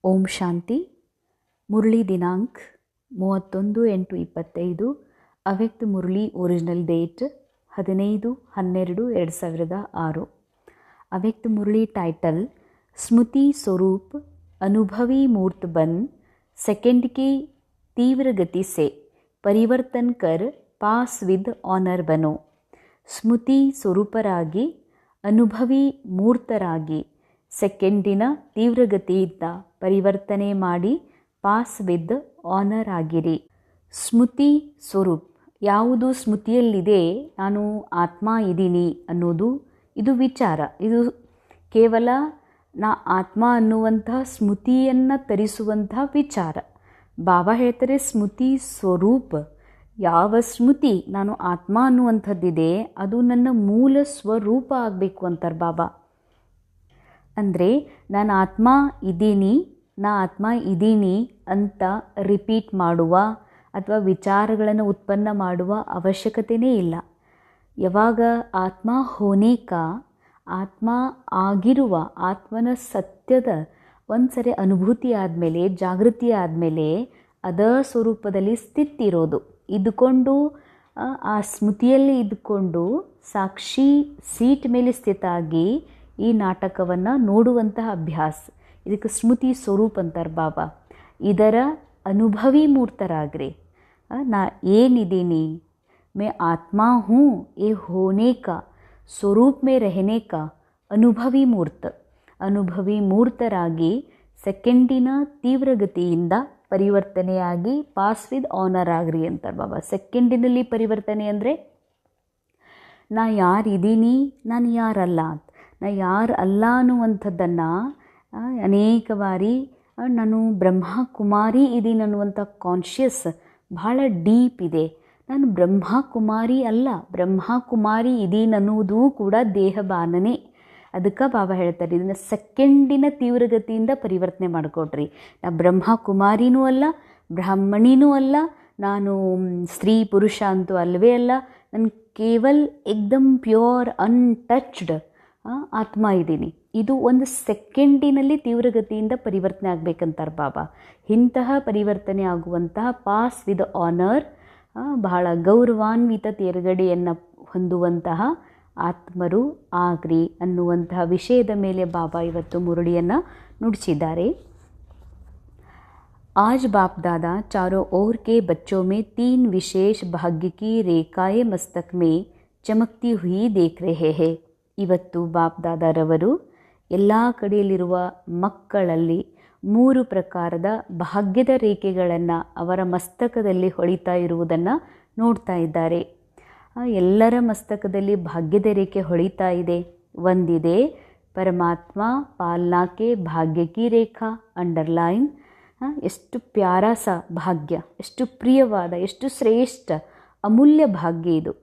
ಓಂ ಶಾಂತಿ. ಮುರಳಿ ದಿನಾಂಕ 31/8/25. ಅವ್ಯಕ್ತ Murali original date 15/12/2006. ಅವ್ಯಕ್ತ ಮುರಳಿ टाइटल स्मृति स्वरूप अनुभवी मूर्त बन सेकंड की तीव्र गति से परिवर्तन कर पास विद ऑनर बनो. ಸ್ಮೃತಿ ಸ್ವರೂಪರಾಗಿ ಅನುಭವಿ ಮೂರ್ತರಾಗಿ ಸೆಕೆಂಡಿನ ತೀವ್ರಗತಿಯಿಂದ ಪರಿವರ್ತನೆ ಮಾಡಿ ಪಾಸ್ ವಿದ್ ಆನರ್ ಆಗಿರಿ. ಸ್ಮೃತಿ ಸ್ವರೂಪ್ ಯಾವುದು ಸ್ಮೃತಿಯಲ್ಲಿದೆ, ನಾನು ಆತ್ಮ ಇದ್ದೀನಿ ಅನ್ನೋದು ಇದು ವಿಚಾರ. ಇದು ಕೇವಲ ನಾ ಆತ್ಮ ಅನ್ನುವಂತಹ ಸ್ಮೃತಿಯನ್ನು ತರಿಸುವಂತಹ ವಿಚಾರ. ಬಾಬಾ ಹೇಳ್ತಾರೆ ಸ್ಮೃತಿ ಸ್ವರೂಪ. ಯಾವ ಸ್ಮೃತಿ ನಾನು ಆತ್ಮ ಅನ್ನುವಂಥದ್ದಿದೆ ಅದು ನನ್ನ ಮೂಲ ಸ್ವರೂಪ ಆಗಬೇಕು ಅಂತಾರೆ ಬಾಬಾ. ಅಂದರೆ ನಾನು ಆತ್ಮ ಇದ್ದೀನಿ ಅಂತ ರಿಪೀಟ್ ಮಾಡುವ ಅಥವಾ ವಿಚಾರಗಳನ್ನು ಉತ್ಪನ್ನ ಮಾಡುವ ಅವಶ್ಯಕತೆಯೇ ಇಲ್ಲ. ಯಾವಾಗ ಆತ್ಮ ಹೋನೇಕ, ಆತ್ಮ ಆಗಿರುವ ಆತ್ಮನ ಸತ್ಯದ ಒಂದು ಸರಿ ಅನುಭೂತಿ ಆದಮೇಲೆ, ಜಾಗೃತಿ ಆದಮೇಲೆ ಅದ ಸ್ವರೂಪದಲ್ಲಿ ಸ್ಥಿತಿರೋದು ಇದ್ದುಕೊಂಡು, ಆ ಸ್ಮೃತಿಯಲ್ಲಿ ಇದ್ದುಕೊಂಡು ಸಾಕ್ಷಿ ಸೀಟ್ ಮೇಲೆ ಸ್ಥಿತಾಗಿ ಈ ನಾಟಕವನ್ನು ನೋಡುವಂತಹ ಅಭ್ಯಾಸ, ಇದಕ್ಕೆ ಸ್ಮೃತಿ ಸ್ವರೂಪ ಅಂತಾರೆ ಬಾಬಾ. ಇದರ ಅನುಭವಿ ಮೂರ್ತರಾಗ್ರಿ. ನಾ ಏನಿದ್ದೀನಿ, ಮೇ ಆತ್ಮ ಹೂँ, ये होने का स्वरूप में रहने का ಅನುಭವಿ ಮೂರ್ತರಾಗಿ ಸೆಕೆಂಡಿನ ತೀವ್ರಗತಿಯಿಂದ ಪರಿವರ್ತನೆಯಾಗಿ ಪಾಸ್ ವಿದ್ ಆನರ್ ಆಗ್ರಿ ಅಂತಾರೆ ಬಾಬಾ. ಸೆಕೆಂಡಿನಲ್ಲಿ ಪರಿವರ್ತನೆ ಅಂದರೆ ನಾ ಯಾರಿದ್ದೀನಿ, ನಾನು ಯಾರಲ್ಲ, ನಾ ಯಾರು ಅಲ್ಲ ಅನ್ನುವಂಥದ್ದನ್ನು ಅನೇಕ ಬಾರಿ ನಾನು ಬ್ರಹ್ಮಕುಮಾರಿ ಇದ್ದೀನಿ ಅನ್ನುವಂಥ ಕಾನ್ಷಿಯಸ್ ಭಾಳ ಡೀಪ್ ಇದೆ. ನಾನು ಬ್ರಹ್ಮಕುಮಾರಿ ಅಲ್ಲ, ಬ್ರಹ್ಮಕುಮಾರಿ ಇದ್ದೀನಿ ಅನ್ನೋದು ಕೂಡ ದೇಹಬಾನನೇ. ಅದಕ್ಕೆ ಬಾಬಾ ಹೇಳ್ತಾರೆ ಇದನ್ನು ಸೆಕೆಂಡಿನ ತೀವ್ರಗತಿಯಿಂದ ಪರಿವರ್ತನೆ ಮಾಡಿಕೊಡ್ರಿ. ನಾ ಬ್ರಹ್ಮಕುಮಾರಿನೂ ಅಲ್ಲ, ಬ್ರಾಹ್ಮಣಿನೂ ಅಲ್ಲ, ನಾನು ಸ್ತ್ರೀ ಪುರುಷ ಅಂತೂ ಅಲ್ಲವೇ ಅಲ್ಲ, ನಾನು ಕೇವಲ ಏಕ್ದಮ್ ಪ್ಯೂರ್ ಅನ್ಟಚ್ಡ್ ಆತ್ಮ ಇದ್ದೀನಿ. ಇದು ಒಂದು ಸೆಕೆಂಡಿನಲ್ಲಿ ತೀವ್ರಗತಿಯಿಂದ ಪರಿವರ್ತನೆ ಆಗಬೇಕಂತಾರೆ ಬಾಬಾ. ಇಂತಹ ಪರಿವರ್ತನೆ ಆಗುವಂತಹ ಪಾಸ್ ವಿದ್ ಆನರ್, ಬಹಳ ಗೌರವಾನ್ವಿತ ತೇರ್ಗಡೆಯನ್ನು ಹೊಂದುವಂತಹ ಆತ್ಮರು ಆಗ್ರಿ ಅನ್ನುವಂತಹ ವಿಷಯದ ಮೇಲೆ ಬಾಬಾ ಇವತ್ತು ಮುರಳಿಯನ್ನು ನುಡಿಸಿದ್ದಾರೆ. आज बाप दादा चारों ओर के बच्चों में 3 विशेष भाग्य की रेखाएं मस्तक में चमकती हुई देख रहे हैं. ಇವತ್ತು ಬಾಪ್ ದಾದಾರವರು ಎಲ್ಲ ಕಡೆಯಲ್ಲಿರುವ ಮಕ್ಕಳಲ್ಲಿ 3 ಪ್ರಕಾರದ ಭಾಗ್ಯದ ರೇಖೆಗಳನ್ನು ಅವರ ಮಸ್ತಕದಲ್ಲಿ ಹೊಳಿತಾ ಇರುವುದನ್ನು ನೋಡ್ತಾ ಇದ್ದಾರೆ. ಎಲ್ಲರ ಮಸ್ತಕದಲ್ಲಿ ಭಾಗ್ಯದ ರೇಖೆ ಹೊಳಿತಾ ಇದೆ. ಒಂದಿದೆ ಪರಮಾತ್ಮ ಪಾಲನಾಕೆ ಭಾಗ್ಯಕಿ ರೇಖಾ ಅಂಡರ್ಲೈನ್. ಎಷ್ಟು ಪ್ಯಾರ ಭಾಗ್ಯ, ಎಷ್ಟು ಪ್ರಿಯವಾದ, ಎಷ್ಟು ಶ್ರೇಷ್ಠ ಅಮೂಲ್ಯ ಭಾಗ್ಯ ಇದು.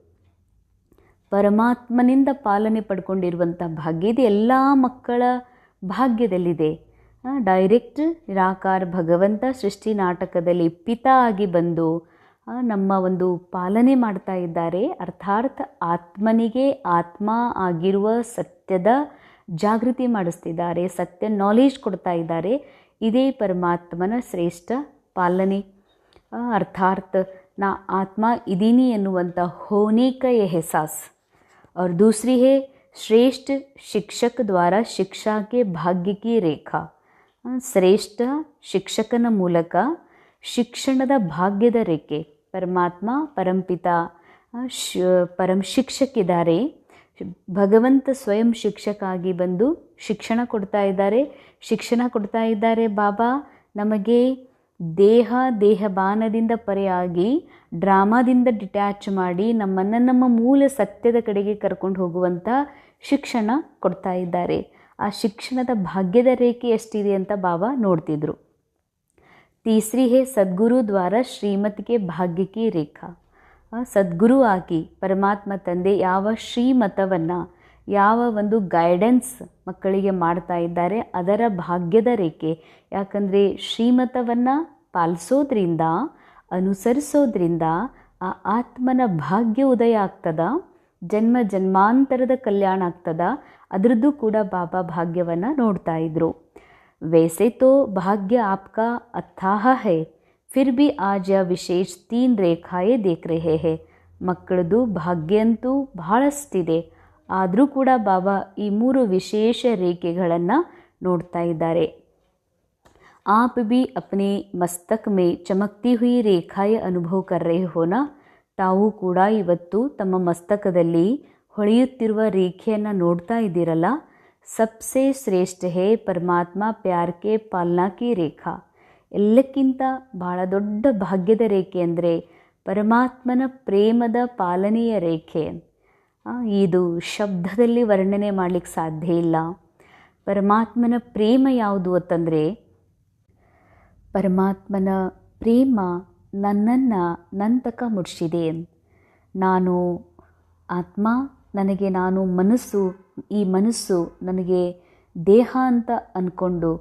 ಪರಮಾತ್ಮನಿಂದ ಪಾಲನೆ ಪಡ್ಕೊಂಡಿರುವಂಥ ಭಾಗ್ಯ ಇದು ಎಲ್ಲ ಮಕ್ಕಳ ಭಾಗ್ಯದಲ್ಲಿದೆ. ಡೈರೆಕ್ಟ್ ನಿರಾಕಾರ ಭಗವಂತ ಸೃಷ್ಟಿ ನಾಟಕದಲ್ಲಿ ಪಿತಾ ಆಗಿ ಬಂದು ನಮ್ಮ ಒಂದು ಪಾಲನೆ ಮಾಡ್ತಾ ಇದ್ದಾರೆ. ಅರ್ಥಾತ್ ಆತ್ಮನಿಗೆ ಆತ್ಮ ಆಗಿರುವ ಸತ್ಯದ ಜಾಗೃತಿ ಮಾಡಿಸ್ತಿದ್ದಾರೆ, ಸತ್ಯ ನಾಲೆಜ್ ಕೊಡ್ತಾ ಇದ್ದಾರೆ. ಇದೇ ಪರಮಾತ್ಮನ ಶ್ರೇಷ್ಠ ಪಾಲನೆ. ಅರ್ಥಾತ್ ನಾ ಆತ್ಮ ಇದೀನಿ ಎನ್ನುವಂಥ ಹೋನೆ का एहसास. और दूसरी है श्रेष्ठ शिक्षक द्वारा शिक्षा के भाग्य की रेखा. ಶ್ರೇಷ್ಠ ಶಿಕ್ಷಕನ ಮೂಲಕ ಶಿಕ್ಷಣದ ಭಾಗ್ಯದ ರೇಖೆ. ಪರಮಾತ್ಮ ಪರಂಪಿತ ಪರಂ ಶಿಕ್ಷಕಿದ್ದಾರೆ. ಭಗವಂತ ಸ್ವಯಂ ಶಿಕ್ಷಕ ಆಗಿ ಬಂದು ಶಿಕ್ಷಣ ಕೊಡ್ತಾ ಇದ್ದಾರೆ ಬಾಬಾ. ನಮಗೆ ದೇಹಬಾನದಿಂದ ಪರೆಯಾಗಿ ಡ್ರಾಮಾದಿಂದ ಡಿಟ್ಯಾಚ್ ಮಾಡಿ ನಮ್ಮನ್ನು ನಮ್ಮ ಮೂಲ ಸತ್ಯದ ಕಡೆಗೆ ಕರ್ಕೊಂಡು ಹೋಗುವಂಥ ಶಿಕ್ಷಣ ಕೊಡ್ತಾ ಇದ್ದಾರೆ. ಆ ಶಿಕ್ಷಣದ ಭಾಗ್ಯದ ರೇಖೆ ಎಷ್ಟಿದೆ ಅಂತ ಬಾಬಾ ನೋಡ್ತಿದ್ರು. ತೀಸರಿ ಹೇ ಸದ್ಗುರು ದ್ವಾರ ಶ್ರೀಮತಿಗೆ ಭಾಗ್ಯಕಿ ರೇಖಾ. ಸದ್ಗುರು ಆಗಿ ಪರಮಾತ್ಮ ತಂದೆ ಯಾವ ಶ್ರೀಮತವನ್ನು, ಯಾವ ಒಂದು ಗೈಡೆನ್ಸ್ ಮಕ್ಕಳಿಗೆ ಮಾಡ್ತಾ ಇದ್ದಾರೆ ಅದರ ಭಾಗ್ಯದ ರೇಖೆ. ಯಾಕಂದರೆ ಶ್ರೀಮತವನ್ನು ಪಾಲಿಸೋದ್ರಿಂದ, ಅನುಸರಿಸೋದ್ರಿಂದ ಆ ಆತ್ಮನ ಭಾಗ್ಯ ಉದಯ ಆಗ್ತದ, ಜನ್ಮ ಜನ್ಮಾಂತರದ ಕಲ್ಯಾಣ ಆಗ್ತದ. ಅದರದ್ದು ಕೂಡ ಬಾಬಾ ಭಾಗ್ಯವನ್ನು ನೋಡ್ತಾ ಇದ್ರು. वैसे तो भाग्य आपका अथाह है, फिर भी आज यह विशेष 3 ರೇಖಾಯೇ ದೇಖ್ ರಹೆ ಹೇ. ಮಕ್ಕಳದು ಭಾಗ್ಯ ಅಂತೂ ಬಹಳಷ್ಟಿದೆ, ಆದರೂ ಕೂಡ ಬಾಬಾ ಈ 3 ವಿಶೇಷ ರೇಖೆಗಳನ್ನು ನೋಡ್ತಾ ಇದ್ದಾರೆ. आप भी अपने मस्तक में चमकती हुई ರೇಖಾಯ ಅನುಭವ कर रहे हो ना. ತಾವು ಕೂಡ ಇವತ್ತು ತಮ್ಮ ಮಸ್ತಕದಲ್ಲಿ ಹೊಳೆಯುತ್ತಿರುವ ರೇಖೆಯನ್ನು ನೋಡ್ತಾ ಇದ್ದೀರಲ್ಲ. ಸಬ್ಸೆ ಶ್ರೇಷ್ಠ ಹೇ ಪರಮಾತ್ಮ ಪ್ಯಾರ್ ಕೆ ಪಾಲನಾ ಕಿ ರೇಖಾ. ಎಲ್ಲಕ್ಕಿಂತ ಬಹಳ ದೊಡ್ಡ ಭಾಗ್ಯದ ರೇಖೆ ಅಂದರೆ ಪರಮಾತ್ಮನ ಪ್ರೇಮದ ಪಾಲನೆಯ ರೇಖೆ. ಇದು ಶಬ್ದದಲ್ಲಿ ವರ್ಣನೆ ಮಾಡಲಿಕ್ಕೆ ಸಾಧ್ಯ ಇಲ್ಲ. ಪರಮಾತ್ಮನ ಪ್ರೇಮ ಯಾವುದು ಅಂತಂದರೆ, ಪರಮಾತ್ಮನ ಪ್ರೇಮ ನನ್ನನ್ನು ನನ್ನ ತಕ ಮುಟ್ಟಿಸಿದೆ. ನಾನು ಆತ್ಮ, ನನಗೆ ನಾನು ಮನಸ್ಸು, ಈ ಮನಸ್ಸು ನನಗೆ ದೇಹ ಅಂತ ಅಂದ್ಕೊಂಡು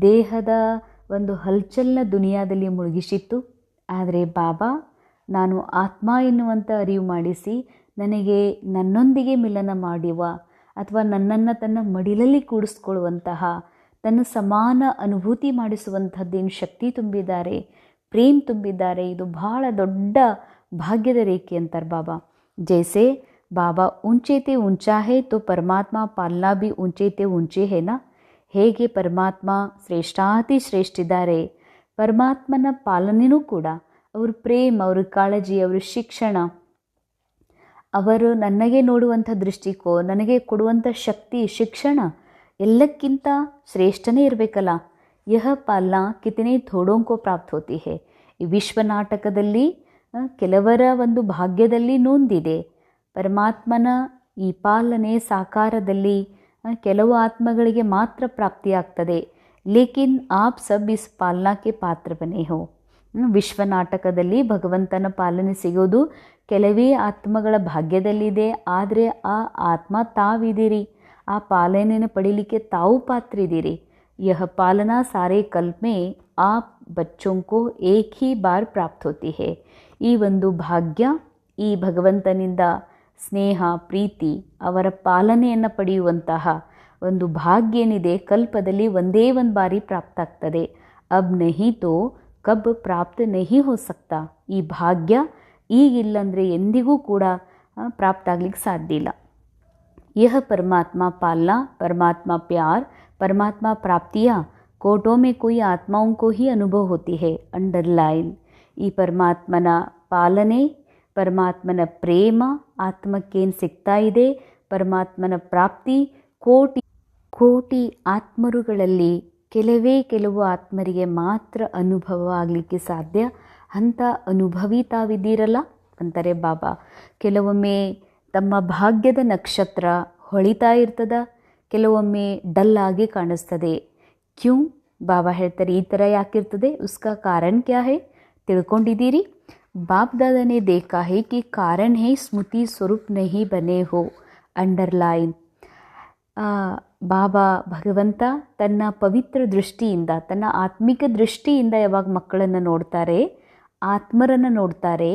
ದೇಹದ ಒಂದು ಹಲ್ಚಲ್ನ ದುನಿಯಾದಲ್ಲಿ ಮುಳುಗಿಸಿತ್ತು. ಆದರೆ ಬಾಬಾ ನಾನು ಆತ್ಮ ಎನ್ನುವಂಥ ಅರಿವು ಮಾಡಿಸಿ ನನಗೆ ನನ್ನೊಂದಿಗೆ ಮಿಲನ ಮಾಡುವ ಅಥವಾ ನನ್ನನ್ನು ತನ್ನ ಮಡಿಲಲ್ಲಿ ಕೂಡಿಸ್ಕೊಳ್ಳುವಂತಹ, ತನ್ನ ಸಮಾನ ಅನುಭೂತಿ ಮಾಡಿಸುವಂಥದ್ದೇನು ಶಕ್ತಿ ತುಂಬಿದ್ದಾರೆ, ಪ್ರೇಮ್ ತುಂಬಿದ್ದಾರೆ. ಇದು ಬಹಳ ದೊಡ್ಡ ಭಾಗ್ಯದ ರೇಖೆ ಅಂತಾರೆ ಬಾಬಾ. ಜೈಸೆ ಬಾಬಾ ಊಂಚೆತೆ ಊಂಚಾ ಹೇ ತೋ ಪರಮಾತ್ಮ ಪಾಲನಾ ಬಿ ಊಂಚೆತೆ ಊಂಚೆ ಹೇನಾ. ಹೇಗೆ ಪರಮಾತ್ಮ ಶ್ರೇಷ್ಠಾತಿ ಶ್ರೇಷ್ಠಿದ್ದಾರೆ, ಪರಮಾತ್ಮನ ಪಾಲನೆಯೂ ಕೂಡ ಅವ್ರ ಪ್ರೇಮ, ಅವ್ರ ಕಾಳಜಿ, ಅವ್ರ ಶಿಕ್ಷಣ, ಅವರು ನನಗೆ ನೋಡುವಂಥ ದೃಷ್ಟಿಕೋನ, ನನಗೆ ಕೊಡುವಂಥ ಶಕ್ತಿ, ಶಿಕ್ಷಣ ಎಲ್ಲಕ್ಕಿಂತ ಶ್ರೇಷ್ಠನೇ ಇರಬೇಕಲ್ಲ. ಯಹ ಪಾಲನಾ ಕಿತನೆ ಥೋಡೋಂಕೋ ಪ್ರಾಪ್ತ ಹೋತಿ ಹೇ. ಈ ವಿಶ್ವ ನಾಟಕದಲ್ಲಿ ಕೆಲವರ ಒಂದು ಭಾಗ್ಯದಲ್ಲಿ ನೊಂದಿದೆ. ಪರಮಾತ್ಮನ ಈ ಪಾಲನೆ ಸಾಕಾರದಲ್ಲಿ ಕೆಲವು ಆತ್ಮಗಳಿಗೆ ಮಾತ್ರ ಪ್ರಾಪ್ತಿಯಾಗ್ತದೆ. ಲೇಕಿನ್ ಆಪ್ ಸಬ್ ಇಸ್ ಪಾಲನಾಕ್ಕೆ ಪಾತ್ರ ಬನೆ ಹೋ. ವಿಶ್ವ ನಾಟಕದಲ್ಲಿ ಭಗವಂತನ ಪಾಲನೆ ಸಿಗೋದು ಕೆಲವೇ ಆತ್ಮಗಳ ಭಾಗ್ಯದಲ್ಲಿದೆ. ಆದರೆ ಆ ಆತ್ಮ ತಾವಿದ್ದೀರಿ, ಆ ಪಾಲನೆಯನ್ನು ಪಡೀಲಿಕ್ಕೆ ತಾವು ಪಾತ್ರಿದ್ದೀರಿ. यह पालना सारे कल्प में आप बच्चों को एक ही बार प्राप्त होती है. ಈ ಒಂದು ಭಾಗ್ಯ, ಈ ಭಗವಂತನಿಂದ ಸ್ನೇಹ, ಪ್ರೀತಿ, ಅವರ ಪಾಲನೆಯನ್ನು ಪಡೆಯುವಂತಹ ಒಂದು ಭಾಗ್ಯ ಏನಿದೆ ಕಲ್ಪದಲ್ಲಿ ಒಂದೇ ಒಂದು ಬಾರಿ ಪ್ರಾಪ್ತ ಆಗ್ತದೆ. ಅಬ್ ನಹಿ ತೋ ಕಬ್ ಪ್ರಾಪ್ತ ನಹಿ ಹೋ ಸಕ್ತಾ. ಈ ಭಾಗ್ಯ ಈಗಿಲ್ಲಂದರೆ ಎಂದಿಗೂ ಕೂಡ ಪ್ರಾಪ್ತ ಆಗ್ಲಿಕ್ಕೆ ಸಾಧ್ಯ ಇಲ್ಲ. यह परमात्मा पालना, परमात्मा प्यार, परमात्मा प्राप्तियाँ कोटों में कोई आत्माओं को ही अनुभव होती है. अंडरलाइन. ಈ ಪರಮಾತ್ಮನ ಪಾಲನೆ, ಪರಮಾತ್ಮನ ಪ್ರೇಮ ಆತ್ಮಕ್ಕೇನು ಸಿಗ್ತಾ ಇದೆ, ಪರಮಾತ್ಮನ ಪ್ರಾಪ್ತಿ ಕೋಟಿ ಆತ್ಮರುಗಳಲ್ಲಿ ಕೆಲವು ಆತ್ಮರಿಗೆ ಮಾತ್ರ ಅನುಭವ ಆಗಲಿಕ್ಕೆ ಸಾಧ್ಯ. ಅಂಥ ಅನುಭವಿ ತಾವಿದ್ದೀರಲ್ಲ ಅಂತಾರೆ ಬಾಬಾ. ಕೆಲವೊಮ್ಮೆ ತಮ್ಮ ಭಾಗ್ಯದ ನಕ್ಷತ್ರ ಹೊಳಿತಾ ಇರ್ತದ, ಕೆಲವೊಮ್ಮೆ ಡಲ್ ಆಗಿ ಕಾಣಿಸ್ತದೆ. ಕ್ಯೂ ಬಾಬಾ ಹೇಳ್ತಾರೆ, ಈ ಥರ ಯಾಕಿರ್ತದೆ, ಉಸ್ಕಾ ಕಾರಣ ಕ್ಯಾ ಹೇ, ತಿಳ್ಕೊಂಡಿದ್ದೀರಿ? ಬಾಪ್ ದಾದಾನೆ ದೇಖಾ ಹೇ ಕಿ ಕಾರಣ ಹೇ ಸ್ಮೃತಿ ಸ್ವರೂಪ್ ನಹಿ ಬನೆ ಹೋ. ಅಂಡರ್ಲೈನ್. ಬಾಬಾ ಭಗವಂತ ತನ್ನ ಪವಿತ್ರ ದೃಷ್ಟಿಯಿಂದ, ತನ್ನ ಆತ್ಮಿಕ ದೃಷ್ಟಿಯಿಂದ ಯಾವಾಗ ಮಕ್ಕಳನ್ನು ನೋಡ್ತಾರೆ, ಆತ್ಮರನ್ನು ನೋಡ್ತಾರೆ,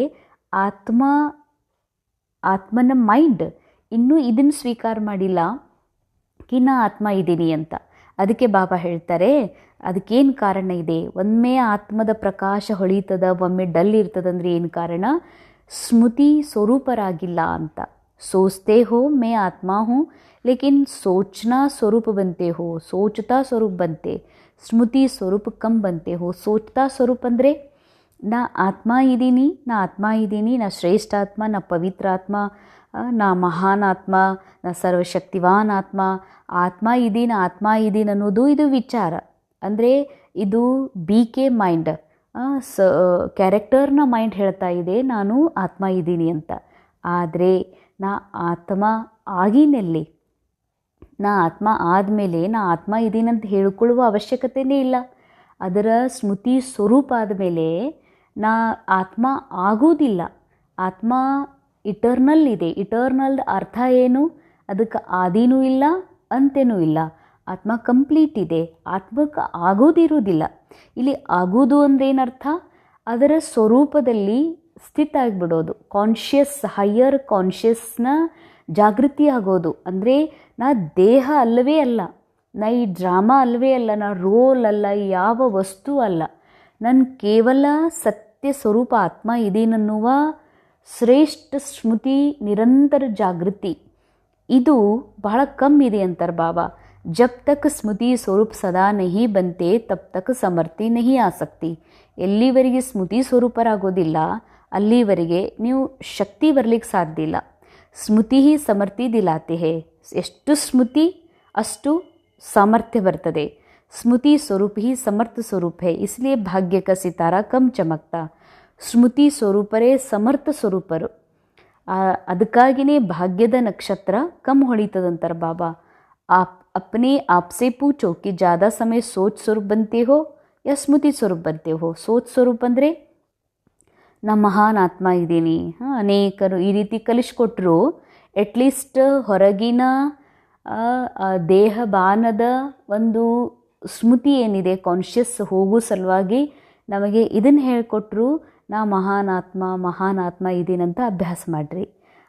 ಆತ್ಮನ ಮೈಂಡ್ ಇನ್ನೂ ಇದನ್ನು ಸ್ವೀಕಾರ ಮಾಡಿಲ್ಲ ಕಿ ನಾ ಆತ್ಮ ಇದ್ದೀನಿ ಅಂತ. ಅದಕ್ಕೆ ಬಾಬಾ ಹೇಳ್ತಾರೆ, ಅದಕ್ಕೇನು ಕಾರಣ ಇದೆ? ಒಮ್ಮೆ ಆತ್ಮದ ಪ್ರಕಾಶ ಹೊಳೀತದ, ಒಮ್ಮೆ ಡಲ್ ಇರ್ತದಂದ್ರೆ ಏನು ಕಾರಣ? ಸ್ಮೃತಿ ಸ್ವರೂಪರಾಗಿಲ್ಲ ಅಂತ. ಸೋಚ್ತೆ ಹೋ ಮೇ ಆತ್ಮ ಹೂँ, ಲೇಕಿನ್ ಸೋಚನಾ ಸ್ವರೂಪ ಬಂತೆ ಹೋ, ಸೋಚತಾ ಸ್ವರೂಪ ಬಂತೆ, ಸ್ಮೃತಿ ಸ್ವರೂಪ ಕಮ್ ಬಂತೆ ಹೋ. ಸೋಚತಾ ಸ್ವರೂಪ ಅಂದರೆ ನಾ ಆತ್ಮ ಇದ್ದೀನಿ, ನಾ ಶ್ರೇಷ್ಠ ಆತ್ಮ, ನಾ ಪವಿತ್ರ ಆತ್ಮ, ನಾ ಮಹಾನ್ ಆತ್ಮ, ನಾ ಸರ್ವಶಕ್ತಿವಾನ್ ಆತ್ಮ ಇದ್ದೀನಿ ಅನ್ನೋದು ಇದು ವಿಚಾರ. ಅಂದರೆ ಇದು BK ಮೈಂಡ್, ಕ್ಯಾರೆಕ್ಟರ್ನ ಮೈಂಡ್ ಹೇಳ್ತಾ ಇದೆ ನಾನು ಆತ್ಮ ಇದ್ದೀನಿ ಅಂತ. ಆದರೆ ನಾ ಆತ್ಮ ಆಗಿನಲ್ಲಿ, ನಾ ಆತ್ಮ ಆದಮೇಲೆ ನಾ ಆತ್ಮ ಇದ್ದೀನಿ ಅಂತ ಹೇಳ್ಕೊಳ್ಳುವ ಅವಶ್ಯಕತೆಯೇ ಇಲ್ಲ. ಅದರ ಸ್ಮೃತಿ ಸ್ವರೂಪ ಆದಮೇಲೆ ನಾ ಆತ್ಮ ಆಗೋದಿಲ್ಲ. ಆತ್ಮ ಇಟರ್ನಲ್ ಇದೆ. ಇಟರ್ನಲ್ ಅರ್ಥ ಏನು? ಅದಕ್ಕೆ ಆದಿನೂ ಇಲ್ಲ, ಅಂತೆನೂ ಇಲ್ಲ. ಆತ್ಮ ಕಂಪ್ಲೀಟ್ ಇದೆ. ಆತ್ಮಕ್ಕೆ ಆಗೋದಿರುವುದಿಲ್ಲ. ಇಲ್ಲಿ ಆಗೋದು ಅಂದ್ರೇನರ್ಥ? ಅದರ ಸ್ವರೂಪದಲ್ಲಿ ಸ್ಥಿತ ಆಗಿಬಿಡೋದು, ಕಾನ್ಷಿಯಸ್, ಹೈಯರ್ ಕಾನ್ಷಿಯಸ್ನ ಜಾಗೃತಿ ಆಗೋದು. ಅಂದರೆ ನಾ ದೇಹ ಅಲ್ಲವೇ ಅಲ್ಲ, ನಾ ಈ ಡ್ರಾಮಾ ಅಲ್ಲವೇ ಅಲ್ಲ, ನಾ ರೋಲ್ ಅಲ್ಲ, ಯಾವ ವಸ್ತು ಅಲ್ಲ, ನನ್ನ ಕೇವಲ ಸತ್ಯ ಸ್ವರೂಪ ಆತ್ಮ ಇದೀನನ್ನುವ ಶ್ರೇಷ್ಠ ಸ್ಮೃತಿ, ನಿರಂತರ ಜಾಗೃತಿ ಇದು ಬಹಳ ಕಮ್ಮಿ ಇದೆ ಅಂತಾರೆ ಬಾಬಾ. ಜಬ್ ತಕ್ ಸ್ಮೃತಿ ಸ್ವರೂಪ ಸದಾ ನಹಿ ಬಂತೆ ತಬ್ ತಕ್ ಸಮರ್ಥಿ ನಹಿ ಆಸಕ್ತಿ. ಎಲ್ಲಿವರೆಗೆ ಸ್ಮೃತಿ ಸ್ವರೂಪರಾಗೋದಿಲ್ಲ ಅಲ್ಲಿವರೆಗೆ ನೀವು ಶಕ್ತಿ ಬರಲಿಕ್ಕೆ ಸಾಧ್ಯ ಇಲ್ಲ. ಸ್ಮೃತಿ ಹಿ ಸಮರ್ಥಿ ದಿಲಾತೆ ಹೇ. ಎಷ್ಟು ಸ್ಮೃತಿ ಅಷ್ಟು ಸಾಮರ್ಥ್ಯ ಬರ್ತದೆ. ಸ್ಮೃತಿ ಸ್ವರೂಪ ಹಿ ಸಮರ್ಥ ಸ್ವರೂಪ ಹೇ, ಇಸ್ಲಿಯೇ ಭಾಗ್ಯ ಕ ಸಿತಾರ ಕಮ್ ಚಮಕ್ತಾ. ಸ್ಮೃತಿ ಸ್ವರೂಪರೇ ಸಮರ್ಥ ಸ್ವರೂಪರು, ಅದಕ್ಕಾಗಿಯೇ ಭಾಗ್ಯದ ನಕ್ಷತ್ರ ಕಮ್ ಹೊಳಿತದಂತಾರೆ ಬಾಬಾ. आप अपने आप से पूछो कि ज़्यादा समय सोच स्वरूप बनते हो या ಸ್ಮೃತಿ ಸ್ವರೂಪ बनते हो. ಸೋಚ್ ಸ್ವರೂಪ ಅಂದರೆ ನಾ ಮಹಾನ್ ಆತ್ಮ ಇದ್ದೀನಿ. ಅನೇಕರು ಈ ರೀತಿ ಕಲಿಸ್ಕೊಟ್ರು. ಎಟ್ಲೀಸ್ಟ್ ಹೊರಗಿನ ದೇಹ ಬಾನದ ಒಂದು ಸ್ಮೃತಿ ಏನಿದೆ, ಕಾನ್ಷಿಯಸ್ ಹೋಗೋ ಸಲುವಾಗಿ ನಮಗೆ ಇದನ್ನು ಹೇಳಿಕೊಟ್ರು, ನಾ ಮಹಾನ್ ಆತ್ಮ ಇದ್ದೀನಂತ ಅಭ್ಯಾಸ ಮಾಡಿರಿ.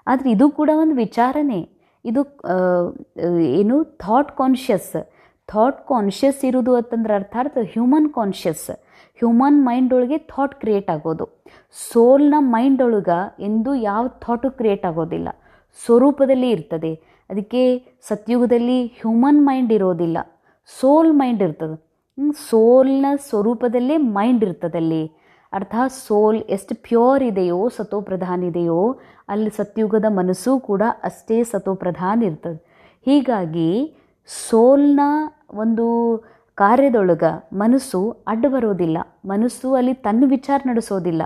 ಆದರೆ ಇದು ಕೂಡ ಒಂದು ವಿಚಾರನೇ. ಇದು ಏನು ಥಾಟ್ ಕಾನ್ಷಿಯಸ್ ಇರೋದು ಅಂತಂದ್ರೆ ಅರ್ಥಾತ್ ಹ್ಯೂಮನ್ ಕಾನ್ಷಿಯಸ್, ಹ್ಯೂಮನ್ ಮೈಂಡ್ ಒಳಗೆ ಥಾಟ್ ಕ್ರಿಯೇಟ್ ಆಗೋದು. ಸೋಲ್ನ ಮೈಂಡ್ ಒಳಗೆ ಎಂದೂ ಯಾವ ಥಾಟು ಕ್ರಿಯೇಟ್ ಆಗೋದಿಲ್ಲ, ಸ್ವರೂಪದಲ್ಲಿ ಇರ್ತದೆ. ಅದಕ್ಕೆ ಸತ್ಯುಗದಲ್ಲಿ ಹ್ಯೂಮನ್ ಮೈಂಡ್ ಇರೋದಿಲ್ಲ, ಸೋಲ್ ಮೈಂಡ್ ಇರ್ತದೆ. ಸೋಲ್ನ ಸ್ವರೂಪದಲ್ಲೇ ಮೈಂಡ್ ಇರ್ತದಲ್ಲಿ. ಅರ್ಥಾತ್ ಸೋಲ್ ಎಷ್ಟು ಪ್ಯೂರ್ ಇದೆಯೋ, ಸತೋಪ್ರಧಾನ್ ಇದೆಯೋ, ಅಲ್ಲಿ ಸತ್ಯುಗದ ಮನಸ್ಸು ಕೂಡ ಅಷ್ಟೇ ಸತೋಪ್ರಧಾನ್ ಇರ್ತದೆ. ಹೀಗಾಗಿ ಸೋಲ್ನ ಒಂದು ಕಾರ್ಯದೊಳಗೆ ಮನಸ್ಸು ಅಡ್ಡ ಬರೋದಿಲ್ಲ, ಮನಸ್ಸು ಅಲ್ಲಿ ತನ್ನ ವಿಚಾರ ನಡೆಸೋದಿಲ್ಲ.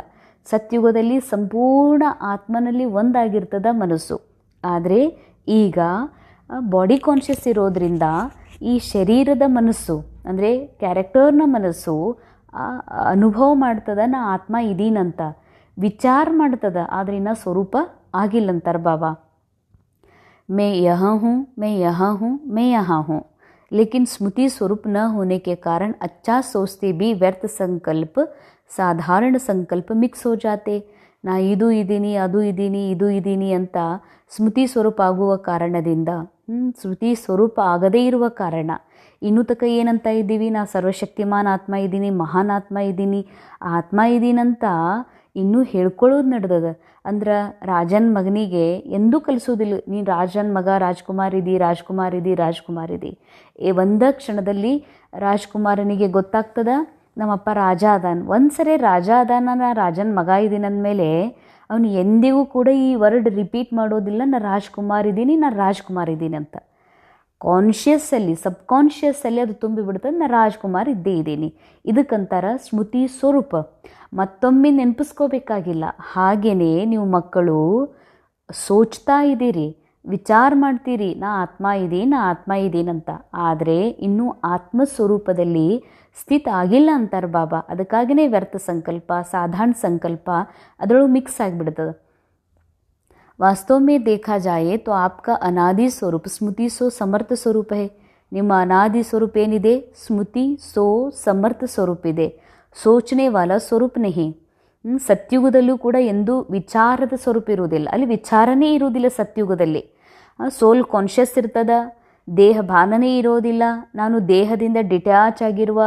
ಸತ್ಯುಗದಲ್ಲಿ ಸಂಪೂರ್ಣ ಆತ್ಮನಲ್ಲಿ ಒಂದಾಗಿರ್ತದ ಮನಸ್ಸು. ಆದರೆ ಈಗ ಬಾಡಿ ಕಾನ್ಷಿಯಸ್ ಇರೋದ್ರಿಂದ ಈ ಶರೀರದ ಮನಸ್ಸು ಅಂದರೆ ಕ್ಯಾರೆಕ್ಟರ್ನ ಮನಸ್ಸು ಅನುಭವ ಮಾಡ್ತದ, ನಾ ಆತ್ಮ ಇದೀನಂತ ವಿಚಾರ ಮಾಡ್ತದ, ಆದರೆ ಇನ್ನು ಸ್ವರೂಪ ಆಗಿಲ್ಲಂತಾರೆ ಬಾಬಾ. ಮೇ ಯಹಾ ಹೂँ मैं यहाँ हूँ मैं यहाँ हूँ, लेकिन स्मृति स्वरूप न होने के कारण अच्छा सोचते भी व्यर्थ संकल्प साधारण संकल्प मिक्स हो जाते. ನಾ ಇದು ಇದ್ದೀನಿ ಇದು ಇದ್ದೀನಿ ಅಂತ ಸ್ಮೃತಿ ಸ್ವರೂಪ ಆಗುವ ಕಾರಣದಿಂದ, ಸ್ಮೃತಿ ಸ್ವರೂಪ ಆಗದೇ ಇರುವ ಕಾರಣ ಇನ್ನೂ ತನಕ ಏನಂತ ಇದ್ದೀವಿ, ನಾ ಸರ್ವಶಕ್ತಿಮಾನ್ ಆತ್ಮ ಇದ್ದೀನಿ, ಮಹಾನ್ ಆತ್ಮ ಇದ್ದೀನಂತ ಇನ್ನೂ ಹೇಳ್ಕೊಳ್ಳೋದು ನಡೆದದ. ಅಂದ್ರೆ ರಾಜನ ಮಗನಿಗೆ ಎಂದೂ ಕಲಿಸೋದಿಲ್ಲ, ನೀನು ರಾಜನ ಮಗ, ರಾಜ್ಕುಮಾರ್ ಇದಿ. ಒಂದ ಕ್ಷಣದಲ್ಲಿ ರಾಜ್ಕುಮಾರನಿಗೆ ಗೊತ್ತಾಗ್ತದ ನಮ್ಮಪ್ಪ ರಾಜ ಅದಾನ. ಒಂದು ಸರಿ ರಾಜ ಅದಾನ, ನಾ ರಾಜನ ಮಗ ಇದ್ದೀನಿ ಅಂದಮೇಲೆ ಅವನು ಎಂದಿಗೂ ಕೂಡ ಈ ವರ್ಡ್ ರಿಪೀಟ್ ಮಾಡೋದಿಲ್ಲ, ನಾ ರಾಜ್ಕುಮಾರ್ ಇದ್ದೀನಿ ಅಂತ. ಕಾನ್ಷಿಯಸ್ಸಲ್ಲಿ, ಸಬ್ಕಾನ್ಷಿಯಸ್ಸಲ್ಲಿ ಅದು ತುಂಬಿಬಿಡ್ತದೆ, ನಾ ರಾಜ್ಕುಮಾರ್ ಇದ್ದೇ ಇದ್ದೀನಿ. ಇದಕ್ಕಂತಾರ ಸ್ಮೃತಿ ಸ್ವರೂಪ. ಮತ್ತೊಮ್ಮೆ ನೆನಪಿಸ್ಕೋಬೇಕಾಗಿಲ್ಲ. ಹಾಗೆಯೇ ನೀವು ಮಕ್ಕಳು ಸೋಚ್ತಾ ಇದ್ದೀರಿ, ವಿಚಾರ ಮಾಡ್ತೀರಿ, ನಾ ಆತ್ಮ ಇದ್ದೀನಂತ. ಆದರೆ ಇನ್ನೂ ಆತ್ಮಸ್ವರೂಪದಲ್ಲಿ ಸ್ಥಿತ ಆಗಿಲ್ಲ ಅಂತಾರೆ ಬಾಬಾ. ಅದಕ್ಕಾಗಿಯೇ ವ್ಯರ್ಥ ಸಂಕಲ್ಪ, ಸಾಧಾರಣ ಸಂಕಲ್ಪ ಅದರೊಳಗೆ ಮಿಕ್ಸ್ ಆಗಿಬಿಡ್ತದೆ. वास्तव में देखा जाए तो आपका अनादि स्वरूप स्मृति सो समर्थ स्वरूप है. ನಿಮ್ಮ ಅನಾದಿ ಸ್ವರೂಪ ಏನಿದೆ, ಸ್ಮೃತಿ ಸೋ ಸಮರ್ಥ ಸ್ವರೂಪ ಇದೆ. ಸೋಚನೆ ವಾಲ ಸ್ವರೂಪ ನಹಿ. ಸತ್ಯುಗದಲ್ಲೂ ಕೂಡ ಎಂದೂ ವಿಚಾರದ ಸ್ವರೂಪ ಇರುವುದಿಲ್ಲ, ಅಲ್ಲಿ ವಿಚಾರನೇ ಇರುವುದಿಲ್ಲ ಸತ್ಯುಗದಲ್ಲಿ. ಸೋಲ್ ಕಾನ್ಷಿಯಸ್ ಇರ್ತದ, ದೇಹ ಭಾನನೇ ಇರೋದಿಲ್ಲ, ನಾನು ದೇಹದಿಂದ ಡಿಟ್ಯಾಚ್ ಆಗಿರುವ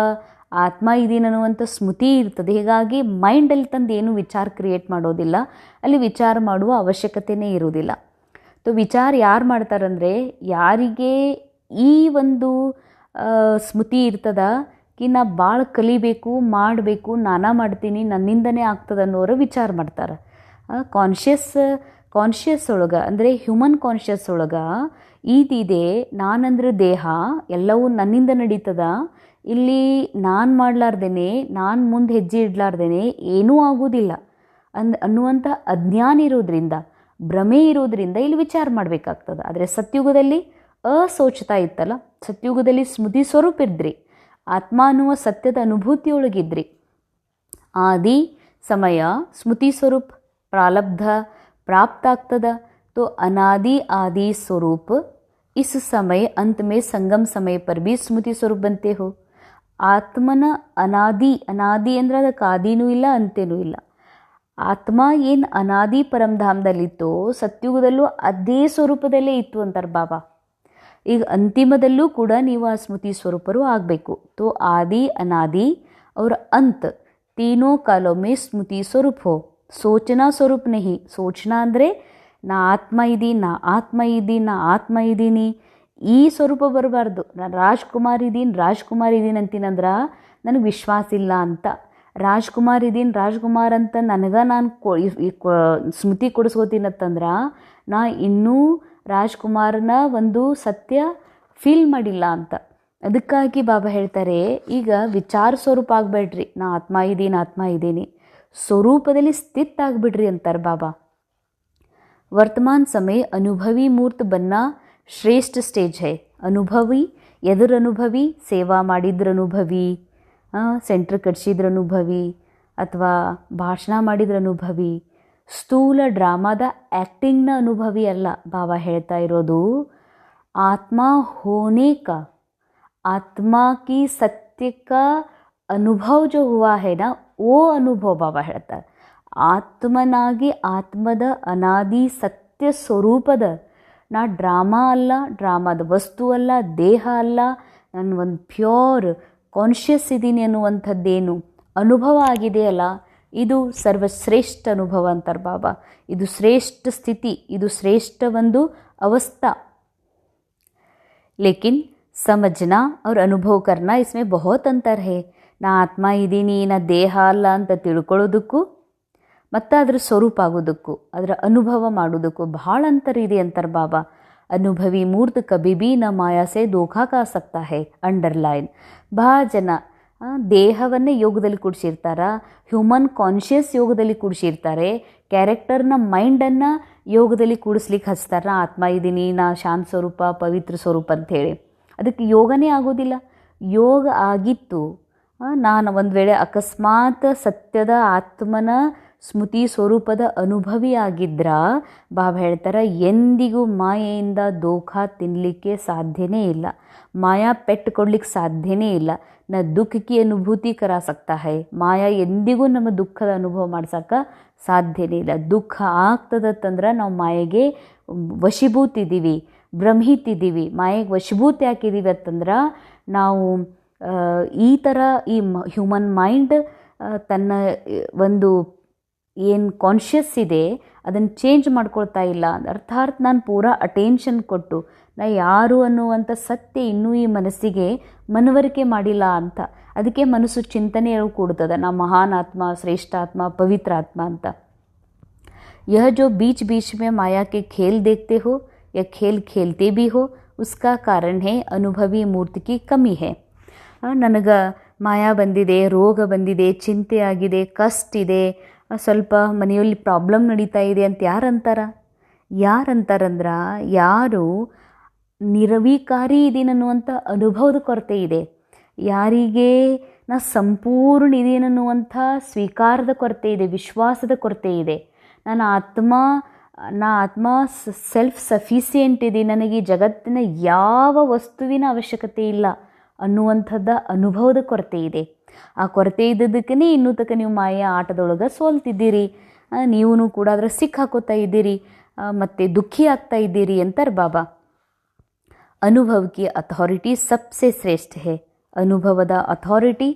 ಆತ್ಮ ಇದೀನಿ ಅನ್ನುವಂಥ ಸ್ಮೃತಿ ಇರ್ತದೆ. ಹೀಗಾಗಿ ಮೈಂಡಲ್ಲಿ ತಂದು ಏನು ವಿಚಾರ ಕ್ರಿಯೇಟ್ ಮಾಡೋದಿಲ್ಲ, ಅಲ್ಲಿ ವಿಚಾರ ಮಾಡುವ ಅವಶ್ಯಕತೆಯೇ ಇರೋದಿಲ್ಲ. ವಿಚಾರ ಯಾರು ಮಾಡ್ತಾರಂದರೆ, ಯಾರಿಗೆ ಈ ಒಂದು ಸ್ಮೃತಿ ಇರ್ತದ ಕಿ ನಾ ಭಾಳ ಕಲಿಬೇಕು, ಮಾಡಬೇಕು, ನಾನಾ ಮಾಡ್ತೀನಿ, ನನ್ನಿಂದನೇ ಆಗ್ತದೆ ಅನ್ನೋರು ವಿಚಾರ ಮಾಡ್ತಾರೆ. ಕಾನ್ಷಿಯಸ್ ಒಳಗೆ ಅಂದರೆ ಹ್ಯೂಮನ್ ಕಾನ್ಷಿಯಸ್ ಒಳಗೆ ಇದಿದೆ, ನಾನಂದ್ರೆ ದೇಹ, ಎಲ್ಲವೂ ನನ್ನಿಂದ ನಡೀತದ, ಇಲ್ಲಿ ನಾನು ಮಾಡಲಾರ್ದೇನೆ, ನಾನು ಮುಂದೆ ಹೆಜ್ಜೆ ಇಡಲಾರ್ದೇನೆ ಏನೂ ಆಗೋದಿಲ್ಲ ಅನ್ನುವಂಥ ಅಜ್ಞಾನ ಇರೋದ್ರಿಂದ, ಭ್ರಮೆ ಇರೋದ್ರಿಂದ ಇಲ್ಲಿ ವಿಚಾರ ಮಾಡಬೇಕಾಗ್ತದೆ. ಆದರೆ ಸತ್ಯುಗದಲ್ಲಿ ಅಸೋಚ್ತಾ ಇತ್ತಲ್ಲ, ಸತ್ಯುಗದಲ್ಲಿ ಸ್ಮೃತಿ ಸ್ವರೂಪ ಇದ್ರಿ, ಆತ್ಮ ಅನ್ನುವ ಸತ್ಯದ ಅನುಭೂತಿಯೊಳಗಿದ್ರಿ. ಆದಿ ಸಮಯ ಸ್ಮೃತಿ ಸ್ವರೂಪ ಪ್ರಾರಬ್ಧ ಪ್ರಾಪ್ತ ಆಗ್ತದ. तो अनादि आदि स्वरूप इस समय अंत में संगम समय पर भी स्मृति स्वरूप बनते हो. ಆತ್ಮನ ಅನಾದಿ ಅಂದರೆ ಅದಕ್ಕೆ ಆದಿನೂ ಇಲ್ಲ ಅಂತೇನೂ ಇಲ್ಲ. ಆತ್ಮ ಏನು ಅನಾದಿ ಪರಮಧಾಮದಲ್ಲಿತ್ತೋ ಸತ್ಯುಗದಲ್ಲೂ ಅದೇ ಸ್ವರೂಪದಲ್ಲೇ ಇತ್ತು ಅಂತಾರೆ ಬಾಬಾ. ಈಗ ಅಂತಿಮದಲ್ಲೂ ಕೂಡ ನೀವು ಆ ಸ್ಮೃತಿ ಸ್ವರೂಪರು ಆಗಬೇಕು. ತೋ ಆದಿ ಅನಾದಿ और अंत तीनों कालों में स्मृति स्वरूप हो. सोचना स्वरूप नहीं. सोचना ಅಂದರೆ ನಾ ಆತ್ಮ ಇದ್ದೀನಿ, ನಾ ಆತ್ಮ ಇದ್ದೀನಿ, ನಾ ಆತ್ಮ ಇದ್ದೀನಿ, ಈ ಸ್ವರೂಪ ಬರಬಾರ್ದು. ನಾನು ರಾಜ್ಕುಮಾರ್ ಇದ್ದೀನಿ ಅಂತೀನಂದ್ರೆ ನನಗೆ ವಿಶ್ವಾಸ ಇಲ್ಲ ಅಂತ. ರಾಜ್ಕುಮಾರ್ ಅಂತ ನನಗೆ ನಾನು ಸ್ಮೃತಿ ಕೊಡಿಸ್ಕೋತೀನಂತಂದ್ರೆ ನಾ ಇನ್ನೂ ರಾಜ್ಕುಮಾರನ ಒಂದು ಸತ್ಯ ಫೀಲ್ ಮಾಡಿಲ್ಲ ಅಂತ. ಅದಕ್ಕಾಗಿ ಬಾಬಾ ಹೇಳ್ತಾರೆ, ಈಗ ವಿಚಾರ ಸ್ವರೂಪ ಆಗಬೇಡ್ರಿ, ನಾ ಆತ್ಮ ಇದ್ದೀನಿ, ಸ್ವರೂಪದಲ್ಲಿ ಸ್ಥಿತ ಆಗಿಬಿಡ್ರಿ ಅಂತಾರೆ ಬಾಬಾ. वर्तमान समय अनुभवी मूर्त बनना श्रेष्ठ स्टेज है. अनुभवी ಎದುರು ಅನುಭವಿ, ಸೇವಾ ಮಾಡಿದ್ರ ಅನುಭವಿ, ಸೆಂಟ್ರ್ ಕಟ್ಸಿದ್ರ ಅನುಭವಿ, ಅಥವಾ ಭಾಷಣ ಮಾಡಿದ್ರ ಅನುಭವಿ, ಸ್ಥೂಲ ಡ್ರಾಮಾದ ಆ್ಯಕ್ಟಿಂಗ್ನ ಅನುಭವಿ ಅಲ್ಲ. ಬಾಬಾ ಹೇಳ್ತಾ ಇರೋದು ಆತ್ಮ ಹೋನೆ ಕಾ, आत्मा की सत्य का अनुभव जो हुआ है ना, वो अनुभव बाबा ಹೇಳ್ತಾರೆ. ಆತ್ಮನಾಗಿ ಆತ್ಮದ ಅನಾದಿ ಸತ್ಯ ಸ್ವರೂಪದ, ನಾ ಡ್ರಾಮಾ ಅಲ್ಲ, ಡ್ರಾಮಾದ ವಸ್ತು ಅಲ್ಲ, ದೇಹ ಅಲ್ಲ, ನಾನು ಒಂದು ಪ್ಯೂರ್ ಕಾನ್ಷಿಯಸ್ ಇದ್ದೀನಿ ಅನ್ನುವಂಥದ್ದೇನು ಅನುಭವ ಆಗಿದೆಯಲ್ಲ, ಇದು ಸರ್ವಶ್ರೇಷ್ಠ ಅನುಭವ ಅಂತಾರೆ ಬಾಬಾ. ಇದು ಶ್ರೇಷ್ಠ ಸ್ಥಿತಿ, ಇದು ಶ್ರೇಷ್ಠ ಒಂದು ಅವಸ್ಥಾ. ಲೇಕಿನ್ समझना और अनुभव करना इसमें बहुत अंतर है. ನಾ ಆತ್ಮ ಇದ್ದೀನಿ, ನಾ ದೇಹ ಅಲ್ಲ ಅಂತ ತಿಳ್ಕೊಳ್ಳೋದಕ್ಕೂ ಮತ್ತು ಅದರ ಸ್ವರೂಪ ಆಗೋದಕ್ಕೂ, ಅದರ ಅನುಭವ ಮಾಡೋದಕ್ಕೂ ಭಾಳ ಅಂತರ ಇದೆ ಅಂತಾರೆ ಬಾಬಾ. ಅನುಭವಿ ಮೂರ್ತ ಕಭಿ ಭೀ ನ ಮಾಯಾಸೆ ಧೋಖಾ ಖಾ ಸಕ್ತಾ ಹೈ. ಅಂಡರ್ಲೈನ್. ಭಾಳ ಜನ ದೇಹವನ್ನೇ ಯೋಗದಲ್ಲಿ ಕೂಡಿಸಿರ್ತಾರ, ಹ್ಯೂಮನ್ ಕಾನ್ಷಿಯಸ್ ಯೋಗದಲ್ಲಿ ಕೂಡಿಸಿರ್ತಾರೆ, ಕ್ಯಾರೆಕ್ಟರ್ನ ಮೈಂಡನ್ನು ಯೋಗದಲ್ಲಿ ಕೂಡಿಸ್ಲಿಕ್ಕೆ ಹಚ್ತಾರ. ಆತ್ಮ ಇದ್ದೀನಿ, ನಾ ಶಾಂತ ಸ್ವರೂಪ, ಪವಿತ್ರ ಸ್ವರೂಪ ಅಂಥೇಳಿ. ಅದಕ್ಕೆ ಯೋಗನೇ ಆಗೋದಿಲ್ಲ. ಯೋಗ ಆಗಿತ್ತು, ನಾನು ಒಂದು ವೇಳೆ ಅಕಸ್ಮಾತ್ ಸತ್ಯದ ಆತ್ಮನ ಸ್ಮೃತಿ ಸ್ವರೂಪದ ಅನುಭವಿ ಆಗಿದ್ರ, ಬಾಬಾ ಹೇಳ್ತಾರೆ, ಎಂದಿಗೂ ಮಾಯೆಯಿಂದ ದೋಖಾ ತಿನ್ನಲಿಕ್ಕೆ ಸಾಧ್ಯನೇ ಇಲ್ಲ, ಮಾಯಾ ಪೆಟ್ಟು ಕೊಡ್ಲಿಕ್ಕೆ ಸಾಧ್ಯನೇ ಇಲ್ಲ. ನ ದುಃಖಕ್ಕೆ ಅನುಭೂತಿ ಕರಾ ಸಕ್ತಾ ಹೈ. ಮಾಯಾ ಎಂದಿಗೂ ನಮ್ಮ ದುಃಖದ ಅನುಭವ ಮಾಡ್ಸೋಕ್ಕೆ ಸಾಧ್ಯನೇ ಇಲ್ಲ. ದುಃಖ ಆಗ್ತದತ್ತಂದ್ರೆ ನಾವು ಮಾಯೆಗೆ ವಶೀಭೂತಿದ್ದೀವಿ, ಭ್ರಮಿತಿದ್ದೀವಿ. ಮಾಯೆಗೆ ವಶೀಭೂತಿ ಹಾಕಿದ್ದೀವಿ ಅಂತಂದ್ರೆ ನಾವು ಈ ಥರ ಈ ಹ್ಯೂಮನ್ ಮೈಂಡ್ ತನ್ನ ಒಂದು ಏನು ಕಾನ್ಷಿಯಸ್ ಇದೆ ಅದನ್ನು ಚೇಂಜ್ ಮಾಡ್ಕೊಳ್ತಾ ಇಲ್ಲ. ಅರ್ಥಾತ್ ನಾನು ಪೂರಾ ಅಟೆನ್ಷನ್ ಕೊಟ್ಟು ನಾ ಯಾರು ಅನ್ನುವಂಥ ಸತ್ಯ ಇನ್ನೂ ಈ ಮನಸ್ಸಿಗೆ ಮನವರಿಕೆ ಮಾಡಿಲ್ಲ ಅಂತ. ಅದಕ್ಕೆ ಮನಸ್ಸು ಚಿಂತನೆ ಕೂಡ್ತದೆ, ನಾ ಮಹಾನ್ ಆತ್ಮ, ಶ್ರೇಷ್ಠ ಆತ್ಮ, ಪವಿತ್ರ ಆತ್ಮ ಅಂತ. ಯಹ ಜೋ बीच बीच में माया के खेल देखते हो या खेल खेलते भी हो, उसका कारण है अनुभवी मूर्ति की कमी है. ನನಗೆ ಮಾಯಾ ಬಂದಿದೆ, ರೋಗ ಬಂದಿದೆ, ಚಿಂತೆ ಆಗಿದೆ, ಕಷ್ಟ ಇದೆ, ಸ್ವಲ್ಪ ಮನೆಯಲ್ಲಿ ಪ್ರಾಬ್ಲಮ್ ನಡೀತಾ ಇದೆ ಅಂತ ಯಾರಂತಾರಂದ್ರೆ ಯಾರು ನಿರ್ವಿಕಾರಿ ಇದೀನನ್ನುವಂಥ ಅನುಭವದ ಕೊರತೆ ಇದೆ, ಯಾರಿಗೆ ನಾ ಸಂಪೂರ್ಣ ಇದೀನನ್ನುವಂಥ ಸ್ವೀಕಾರದ ಕೊರತೆ ಇದೆ, ವಿಶ್ವಾಸದ ಕೊರತೆ ಇದೆ. ನಾ ಆತ್ಮ ಸೆಲ್ಫ್ ಸಫಿಸಿಯೆಂಟ್ ಇದೆ, ನನಗೆ ಈ ಜಗತ್ತಿನ ಯಾವ ವಸ್ತುವಿನ ಅವಶ್ಯಕತೆ ಇಲ್ಲ ಅನ್ನುವಂಥದ್ದು ಅನುಭವದ ಕೊರತೆ ಇದೆ. ಆ ಕೊರತೆ ಇದ್ದದಕ್ಕೇ ಇನ್ನೂ ತನಕ ನೀವು ಮಾಯೆಯ ಆಟದೊಳಗೆ ಸೋಲ್ತಿದ್ದೀರಿ, ನೀವೂ ಕೂಡ ಅದರ ಸಿಕ್ಕಾಕೋತಾ ಇದ್ದೀರಿ, ಮತ್ತು ದುಃಖಿ ಆಗ್ತಾ ಇದ್ದೀರಿ ಅಂತಾರೆ ಬಾಬಾ. ಅನುಭವಕ್ಕೆ ಅಥಾರಿಟಿ ಸಬ್ಸೆ ಶ್ರೇಷ್ಠ ಹೇ. ಅನುಭವದ ಅಥಾರಿಟಿ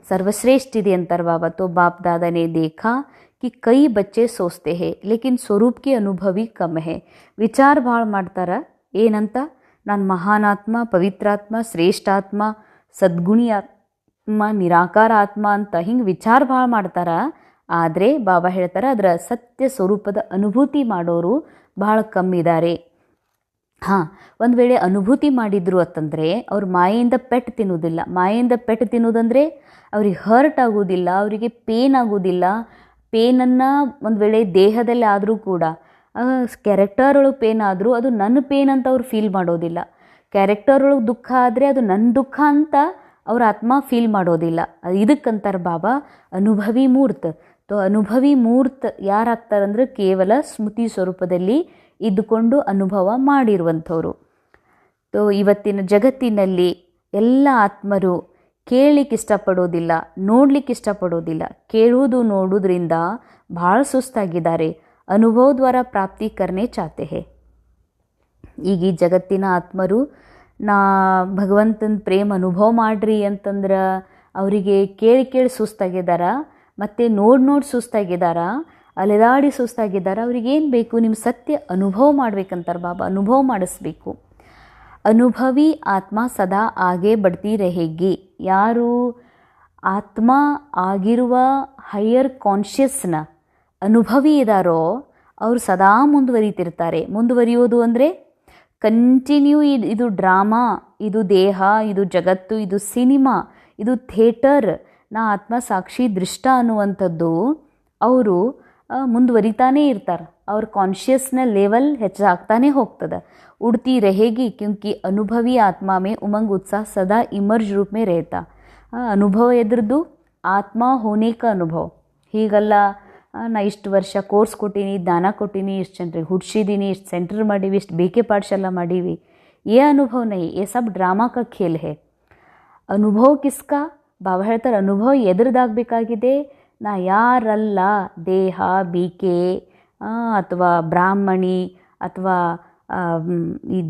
ಸರ್ವಶ್ರೇಷ್ಠ ಇದೆ ಅಂತಾರೆ ಬಾಬಾ. ತೋ ಬಾಪ್ दादा ने देखा कि कई बच्चे सोचते हैं लेकिन स्वरूप के अनुभवी कम है. ವಿಚಾರ ಭಾಳ ಮಾಡ್ತಾರೆ. ಏನಂತ? ನಾನು ಮಹಾನಾತ್ಮ, ಪವಿತ್ರಾತ್ಮ, ಶ್ರೇಷ್ಠಾತ್ಮ, ಸದ್ಗುಣಿ ಆತ್ಮ, ನಿರಾಕಾರ ಆತ್ಮ ಅಂತ ಹಿಂಗೆ ವಿಚಾರ ಭಾಳ ಮಾಡ್ತಾರೆ. ಆದರೆ ಬಾಬಾ ಹೇಳ್ತಾರೆ ಅದರ ಸತ್ಯ ಸ್ವರೂಪದ ಅನುಭೂತಿ ಮಾಡೋರು ಭಾಳ ಕಮ್ಮಿದ್ದಾರೆ. ಒಂದು ವೇಳೆ ಅನುಭೂತಿ ಮಾಡಿದ್ರು ಅಂತಂದರೆ ಅವ್ರು ಮಾಯೆಯಿಂದ ಪೆಟ್ಟು ತಿನ್ನೋದಿಲ್ಲ. ಮಾಯೆಯಿಂದ ಪೆಟ್ಟು ತಿನ್ನೋದಂದರೆ ಅವ್ರಿಗೆ ಹರ್ಟ್ ಆಗೋದಿಲ್ಲ, ಅವರಿಗೆ ಪೇನ್ ಆಗೋದಿಲ್ಲ. ಪೇನನ್ನು ಒಂದು ವೇಳೆ ದೇಹದಲ್ಲಿ ಆದರೂ ಕೂಡ ಕ್ಯಾರೆಕ್ಟರ್ ಒಳಗೆ ಪೇನ್ ಆದರೂ ಅದು ನನ್ನ ಪೇನ್ ಅಂತ ಅವ್ರು ಫೀಲ್ ಮಾಡೋದಿಲ್ಲ. ಕ್ಯಾರೆಕ್ಟರ್ ಒಳಗೆ ದುಃಖ ಆದರೆ ಅದು ನನ್ನ ದುಃಖ ಅಂತ ಅವ್ರ ಆತ್ಮ ಫೀಲ್ ಮಾಡೋದಿಲ್ಲ. ಇದಕ್ಕಂತಾರೆ ಬಾಬಾ ಅನುಭವಿ ಮೂರ್ತ. ಅನುಭವಿ ಮೂರ್ತ ಯಾರಾಗ್ತಾರಂದ್ರೆ ಕೇವಲ ಸ್ಮೃತಿ ಸ್ವರೂಪದಲ್ಲಿ ಇದ್ದುಕೊಂಡು ಅನುಭವ ಮಾಡಿರುವಂಥವ್ರು. ಇವತ್ತಿನ ಜಗತ್ತಿನಲ್ಲಿ ಎಲ್ಲ ಆತ್ಮರು ಕೇಳಲಿಕ್ಕೆ ಇಷ್ಟಪಡೋದಿಲ್ಲ, ನೋಡಲಿಕ್ಕೆ ಇಷ್ಟಪಡೋದಿಲ್ಲ. ಕೇಳುವುದು ನೋಡೋದ್ರಿಂದ ಭಾಳ ಸುಸ್ತಾಗಿದ್ದಾರೆ. ಅನುಭವ ದ್ವಾರ ಪ್ರಾಪ್ತಿ ಕರ್ನೆ ಚಾತೆ ಹೇ. ಈಗ ಈ ಜಗತ್ತಿನ ಆತ್ಮರು ನಾ ಭಗವಂತನ ಪ್ರೇಮ ಅನುಭವ ಮಾಡ್ರಿ ಅಂತಂದ್ರೆ ಅವರಿಗೆ ಕೇಳಿ ಸುಸ್ತಾಗಿದ್ದಾರ, ಮತ್ತು ನೋಡಿ ಸುಸ್ತಾಗಿದ್ದಾರ, ಅಲೆದಾಡಿ ಸುಸ್ತಾಗಿದ್ದಾರೆ. ಅವ್ರಿಗೇನು ಬೇಕು? ನಿಮ್ಮ ಸತ್ಯ ಅನುಭವ ಮಾಡ್ಬೇಕಂತಾರೆ ಬಾಬಾ, ಅನುಭವ ಮಾಡಿಸ್ಬೇಕು. ಅನುಭವಿ ಆತ್ಮ ಸದಾ ಆಗೇ ಬಡ್ತಿ रहेगी. ಯಾರು ಆತ್ಮ ಆಗಿರುವ ಹೈಯರ್ ಕಾನ್ಷಿಯಸ್ನ ಅನುಭವಿ ಇದ್ದಾರೋ ಅವರು ಸದಾ ಮುಂದುವರಿತಿರ್ತಾರೆ. ಮುಂದುವರಿಯೋದು ಅಂದರೆ ಕಂಟಿನ್ಯೂ. ಇದು ಡ್ರಾಮಾ, ಇದು ದೇಹ, ಇದು ಜಗತ್ತು, ಇದು ಸಿನಿಮಾ, ಇದು ಥಿಯೇಟರ್, ನಾ ಆತ್ಮ ಸಾಕ್ಷಿ ದೃಷ್ಟ ಅನ್ನುವಂಥದ್ದು ಅವರು ಮುಂದುವರಿತಾನೇ ಇರ್ತಾರೆ. ಅವ್ರ ಕಾನ್ಷಿಯಸ್ನ ಲೆವೆಲ್ ಹೆಚ್ಚಾಗ್ತಾನೆ ಹೋಗ್ತದೆ. उड़ती रहेगी क्योंकि अनुभवी आत्मा में उमंग उत्साह सदा इमर्ज रूप में रहता. ಅನುಭವ ಎದ್ರದ್ದು ಆತ್ಮ ಹೋನೇಕ ಅನುಭವ. ಹೀಗಲ್ಲ ನಾ ಇಷ್ಟು ವರ್ಷ ಕೋರ್ಸ್ ಕೊಟ್ಟೀನಿ, ದಾನ ಕೊಟ್ಟೀನಿ, ಇಷ್ಟು ಜನರಿಗೆ ಹುಡ್ಸಿದ್ದೀನಿ, ಇಷ್ಟು ಸೆಂಟರ್ ಮಾಡೀವಿ, ಇಷ್ಟು ಬೇಕೆ ಪಾಠಶಾಲಾ ಮಾಡೀವಿ. ये अनुभव नहीं, ये सब ड्रामा का खेल है. ಅನುಭವ ಕಿಸ್ಕಾ? ಬಾಬಾ ಹೇಳ್ತಾರೆ ಅನುಭವ ಎದ್ರದಾಗಬೇಕಾಗಿದೆ. ನಾ ಯಾರಲ್ಲ, ದೇಹ, ಬೀಕೆ ಅಥವಾ ಬ್ರಾಹ್ಮಣಿ ಅಥವಾ ಈ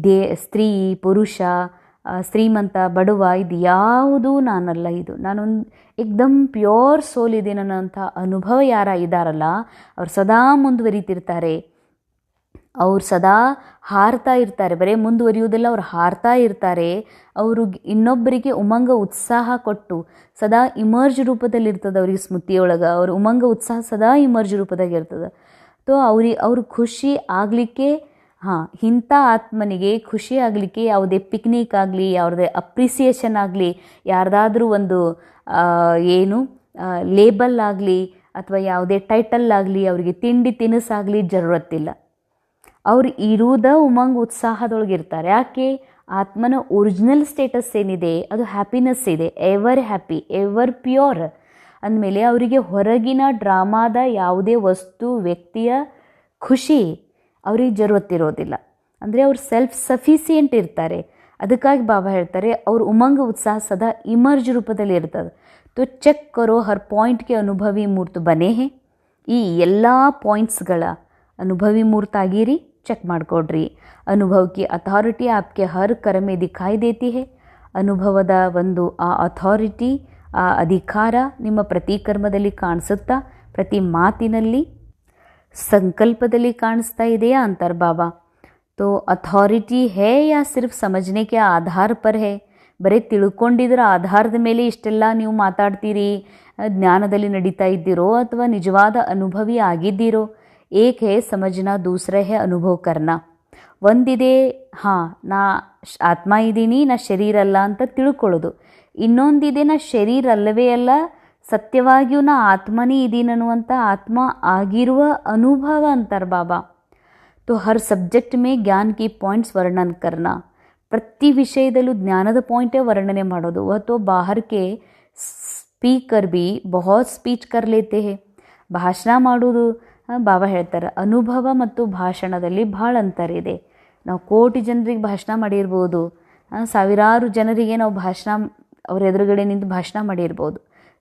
ಸ್ತ್ರೀ, ಪುರುಷ, ಶ್ರೀಮಂತ, ಬಡವ, ಇದು ಯಾವುದೂ ನಾನಲ್ಲ. ಇದು ನಾನೊಂದು ಏಕ್ದಮ್ ಪ್ಯೂರ್ ಸೋಲ್ ಇದ್ದೀನಿ ಅನ್ನೋಂಥ ಅನುಭವ ಯಾರ ಇದ್ದಾರಲ್ಲ ಅವ್ರು ಸದಾ ಮುಂದುವರಿತಿರ್ತಾರೆ. ಅವ್ರು ಸದಾ ಹಾರ್ತಾ ಇರ್ತಾರೆ. ಬರೀ ಮುಂದುವರಿಯೋದಿಲ್ಲ, ಅವ್ರು ಹಾರ್ತಾ ಇರ್ತಾರೆ. ಅವರು ಇನ್ನೊಬ್ಬರಿಗೆ ಉಮಂಗ ಉತ್ಸಾಹ ಕೊಟ್ಟು ಸದಾ ಇಮರ್ಜ್ ರೂಪದಲ್ಲಿ ಇರ್ತದೆ. ಅವ್ರಿಗೆ ಸ್ಮೃತಿಯೊಳಗೆ ಅವ್ರ ಉಮಂಗ ಉತ್ಸಾಹ ಸದಾ ಇಮರ್ಜ್ ರೂಪದಾಗ ಇರ್ತದೆ. ತೋ ಅವ್ರು ಖುಷಿ ಆಗಲಿಕ್ಕೆ, ಇಂಥ ಆತ್ಮನಿಗೆ ಖುಷಿ ಆಗಲಿಕ್ಕೆ ಯಾವುದೇ ಪಿಕ್ನಿಕ್ ಆಗಲಿ, ಯಾವುದೇ ಅಪ್ರಿಸಿಯೇಷನ್ ಆಗಲಿ, ಯಾರ್ದಾದ್ರೂ ಒಂದು ಲೇಬಲ್ ಆಗಲಿ ಅಥವಾ ಯಾವುದೇ ಟೈಟಲ್ ಆಗಲಿ, ಅವರಿಗೆ ತಿಂಡಿ ತಿನಿಸಾಗಲಿ ಜರುರತ್ತಿಲ್ಲ. ಅವ್ರು ಇರುವುದ ಉಮಂಗ್ ಉತ್ಸಾಹದೊಳಗಿರ್ತಾರೆ. ಯಾಕೆ? ಆತ್ಮನ ಒರಿಜಿನಲ್ ಸ್ಟೇಟಸ್ ಏನಿದೆ ಅದು ಹ್ಯಾಪಿನೆಸ್ ಇದೆ. ಎವರ್ ಹ್ಯಾಪಿ, ಎವರ್ ಪ್ಯೂರ್ ಅಂದಮೇಲೆ ಅವರಿಗೆ ಹೊರಗಿನ ಡ್ರಾಮಾದ ಯಾವುದೇ ವಸ್ತು, ವ್ಯಕ್ತಿಯ ಖುಷಿ ಅವ್ರಿಗೆ ಜರುರತ್ತಿರೋದಿಲ್ಲ. ಅಂದರೆ ಅವ್ರು ಸೆಲ್ಫ್ ಸಫಿಸಿಯೆಂಟ್ ಇರ್ತಾರೆ. ಅದಕ್ಕಾಗಿ ಬಾಬಾ ಹೇಳ್ತಾರೆ ಅವ್ರ ಉಮಂಗ ಉತ್ಸಾಹ ಸದಾ ಇಮರ್ಜ್ ರೂಪದಲ್ಲಿ ಇರ್ತದೆ. ತೋ ಚೆಕ್ ಕರೋ ಹರ್ ಪಾಯಿಂಟ್ಗೆ ಅನುಭವಿ ಮೂರ್ತ ಬನೇ ಹೇ. ಈ ಎಲ್ಲ ಪಾಯಿಂಟ್ಸ್ಗಳ ಅನುಭವಿ ಮೂರ್ತ ಆಗಿರಿ, ಚೆಕ್ ಮಾಡಿಕೊಡ್ರಿ. ಅನುಭವಕ್ಕೆ ಅಥಾರಿಟಿ ಆಪ್ಕೆ ಹರ್ ಕರ್ಮೆ ದಿಖಾಯಿ ದೇತಿ ಹೇ. ಅನುಭವದ ಒಂದು ಆ ಅಥಾರಿಟಿ, ಆ ಅಧಿಕಾರ ನಿಮ್ಮ ಪ್ರತಿ ಕರ್ಮದಲ್ಲಿ ಕಾಣಿಸುತ್ತಾ, ಪ್ರತಿ ಮಾತಿನಲ್ಲಿ, ಸಂಕಲ್ಪದಲ್ಲಿ ಕಾಣಿಸ್ತಾ ಇದೆಯಾ ಅಂತಾರೆ ಬಾಬಾ. ತೋ ಅಥಾರಿಟಿ ಹೇ ಯಾ ಸಿರ್ಫ್ ಸಮಜ್ನೆ ಕೆ ಆಧಾರ ಪರ್ ಹೇ. ಬರೀ ತಿಳ್ಕೊಂಡಿದ್ರ ಆಧಾರದ ಮೇಲೆ ಇಷ್ಟೆಲ್ಲ ನೀವು ಮಾತಾಡ್ತೀರಿ, ಜ್ಞಾನದಲ್ಲಿ ನಡೀತಾ ಇದ್ದೀರೋ ಅಥವಾ ನಿಜವಾದ ಅನುಭವಿ ಆಗಿದ್ದೀರೋ? ಏಕ್ ಹೇ ಸಮಜ್ನಾ, ದೂಸರ ಹೇ ಅನುಭವ ಕರ್ನಾ. ಒಂದಿದೆ ನಾ ಆತ್ಮ ಇದ್ದೀನಿ, ನಾ ಶರೀರ ಅಲ್ಲ ಅಂತ ತಿಳ್ಕೊಳ್ಳೋದು. ಇನ್ನೊಂದಿದೆ ನಾ ಶರೀರ ಅಲ್ಲವೇ ಅಲ್ಲ, ಸತ್ಯವಾಗಿಯೂ ನಾ ಆತ್ಮನೇ ಇದ್ದೀನಿ ಅನ್ನುವಂಥ ಆತ್ಮ ಆಗಿರುವ ಅನುಭವ ಅಂತಾರೆ ಬಾಬಾ. ತೋ ಹರ್ ಸಬ್ಜೆಕ್ಟ್ ಮೇ ಜ್ಞಾನ ಕಿ ಪಾಯಿಂಟ್ಸ್ ವರ್ಣನ್ ಕರ್ನಾ. ಪ್ರತಿ ವಿಷಯದಲ್ಲೂ ಜ್ಞಾನದ ಪಾಯಿಂಟೇ ವರ್ಣನೆ ಮಾಡೋದು. ಅಥವಾ ಬಾಹರ್ಕೆ ಸ್ಪೀಕರ್ ಬಿ ಬಹುತ್ ಸ್ಪೀಚ್ ಕರ್ ಲೇತೆ ಹೇ. ಭಾಷಣ ಮಾಡೋದು, ಬಾಬಾ ಹೇಳ್ತಾರೆ ಅನುಭವ ಮತ್ತು ಭಾಷಣದಲ್ಲಿ ಭಾಳ ಅಂತರ ಇದೆ. ನಾವು ಕೋಟಿ ಜನರಿಗೆ ಭಾಷಣ ಮಾಡಿರ್ಬೋದು, ಸಾವಿರಾರು ಜನರಿಗೆ ನಾವು ಅವ್ರ ಎದುರುಗಡೆ ನಿಂತು ಭಾಷಣ ಮಾಡಿರ್ಬೋದು.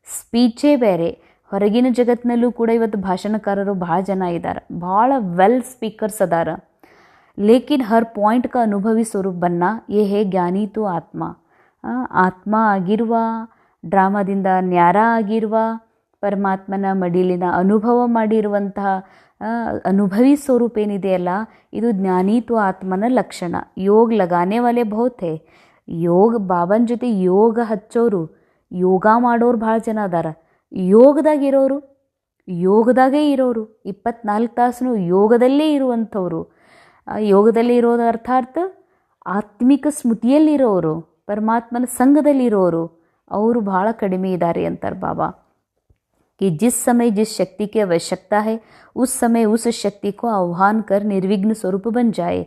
ಸ್ಪೀಚೇ ಬೇರೆ. ಹೊರಗಿನ ಜಗತ್ತಿನಲ್ಲೂ ಕೂಡ ಇವತ್ತು ಭಾಷಣಕಾರರು ಭಾಳ ಜನ ಇದ್ದಾರೆ, ಭಾಳ ವೆಲ್ ಸ್ಪೀಕರ್ಸ್ ಅದಾರ. ಲೇಕಿನ್ ಹರ್ ಪಾಯಿಂಟ್ ಕ ಅನುಭವಿ ಸ್ವರೂಪ ಬನ್ನ ಯೇ ಹೇ ಜ್ಞಾನಿ ತು ಆತ್ಮ. ಆತ್ಮ ಆಗಿರುವ, ಡ್ರಾಮಾದಿಂದ ನ್ಯಾರ ಆಗಿರುವ, ಪರಮಾತ್ಮನ ಮಡಿಲಿನ ಅನುಭವ ಮಾಡಿರುವಂತಹ ಅನುಭವಿ ಸ್ವರೂಪ ಏನಿದೆಯಲ್ಲ, ಇದು ಜ್ಞಾನಿತ್ವ ಆತ್ಮನ ಲಕ್ಷಣ. ಯೋಗ ಲಗಾನೆ ವಾಲೆ ಬಹುತ್ ಹೇ. ಯೋಗ ಬಾಬನ ಜೊತೆ ಯೋಗ ಹಚ್ಚೋರು, ಯೋಗ ಮಾಡೋರು ಭಾಳ ಜನ ಅದಾರ. ಯೋಗದಾಗೇ ಇರೋರು 24 ತಾಸು ಯೋಗದಲ್ಲೇ ಇರುವಂಥವ್ರು. ಯೋಗದಲ್ಲಿ ಇರೋದು ಅರ್ಥಾತ್ ಆತ್ಮಿಕ ಸ್ಮೃತಿಯಲ್ಲಿರೋರು, ಪರಮಾತ್ಮನ ಸಂಘದಲ್ಲಿರೋರು, ಅವರು ಭಾಳ ಕಡಿಮೆ ಇದ್ದಾರೆ ಅಂತಾರೆ ಬಾಬಾ. कि जिस समय जिस शक्ति की आवश्यकता है उस समय उस शक्ति को आह्वान कर निर्विघ्न स्वरूप बन जाए.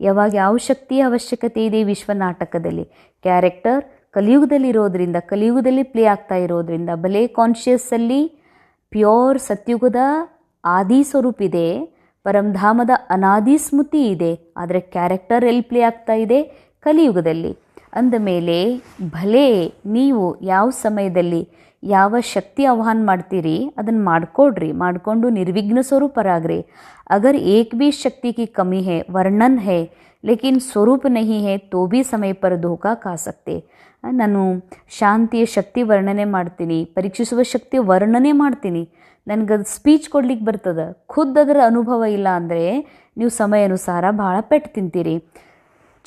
ಯಾವಾಗ ಯಾವ ಶಕ್ತಿಯ ಅವಶ್ಯಕತೆ ಇದೆ ವಿಶ್ವ ನಾಟಕದಲ್ಲಿ, ಕ್ಯಾರೆಕ್ಟರ್ ಕಲಿಯುಗದಲ್ಲಿ ಇರೋದ್ರಿಂದ, ಕಲಿಯುಗದಲ್ಲಿ ಪ್ಲೇ ಆಗ್ತಾ ಇರೋದ್ರಿಂದ, ಭಲೇ ಕಾನ್ಷಿಯಸ್ಸಲ್ಲಿ ಪ್ಯೂರ್ ಸತ್ಯುಗದ ಆದಿ ಸ್ವರೂಪ ಇದೆ, ಪರಮಧಾಮದ ಅನಾದಿ ಸ್ಮೃತಿ ಇದೆ, ಆದರೆ ಕ್ಯಾರೆಕ್ಟರ್ ಎಲ್ಲಿ ಪ್ಲೇ ಆಗ್ತಾ ಇದೆ? ಕಲಿಯುಗದಲ್ಲಿ. ಅಂದಮೇಲೆ ಭಲೇ ನೀವು ಯಾವ ಸಮಯದಲ್ಲಿ ಯಾವ ಶಕ್ತಿ ಆಹ್ವಾನ ಮಾಡ್ತೀರಿ ಅದನ್ನು ಮಾಡಿಕೊಂಡು ನಿರ್ವಿಘ್ನ ಸ್ವರೂಪರಾಗ್ರಿ. ಅಗರ್ ಏಕ್ ಭೀ ಶಕ್ತಿ ಕಿ ಕಮಿ ಹೇ, ವರ್ಣನ್ ಹೇ, लेकिन स्वरूप नहीं है तो भी समय पर धोखा खा सकते. ನಾನು ಶಾಂತಿಯ ಶಕ್ತಿ ವರ್ಣನೆ ಮಾಡ್ತೀನಿ, ಪರೀಕ್ಷಿಸುವ ಶಕ್ತಿ ವರ್ಣನೆ ಮಾಡ್ತೀನಿ, ನನಗದು ಸ್ಪೀಚ್ ಕೊಡ್ಲಿಕ್ಕೆ ಬರ್ತದೆ, ಖುದ್ದು ಅದರ ಅನುಭವ ಇಲ್ಲ ಅಂದರೆ ನೀವು ಸಮಯ ಅನುಸಾರ ಭಾಳ ಪೆಟ್ಟು ತಿಂತೀರಿ.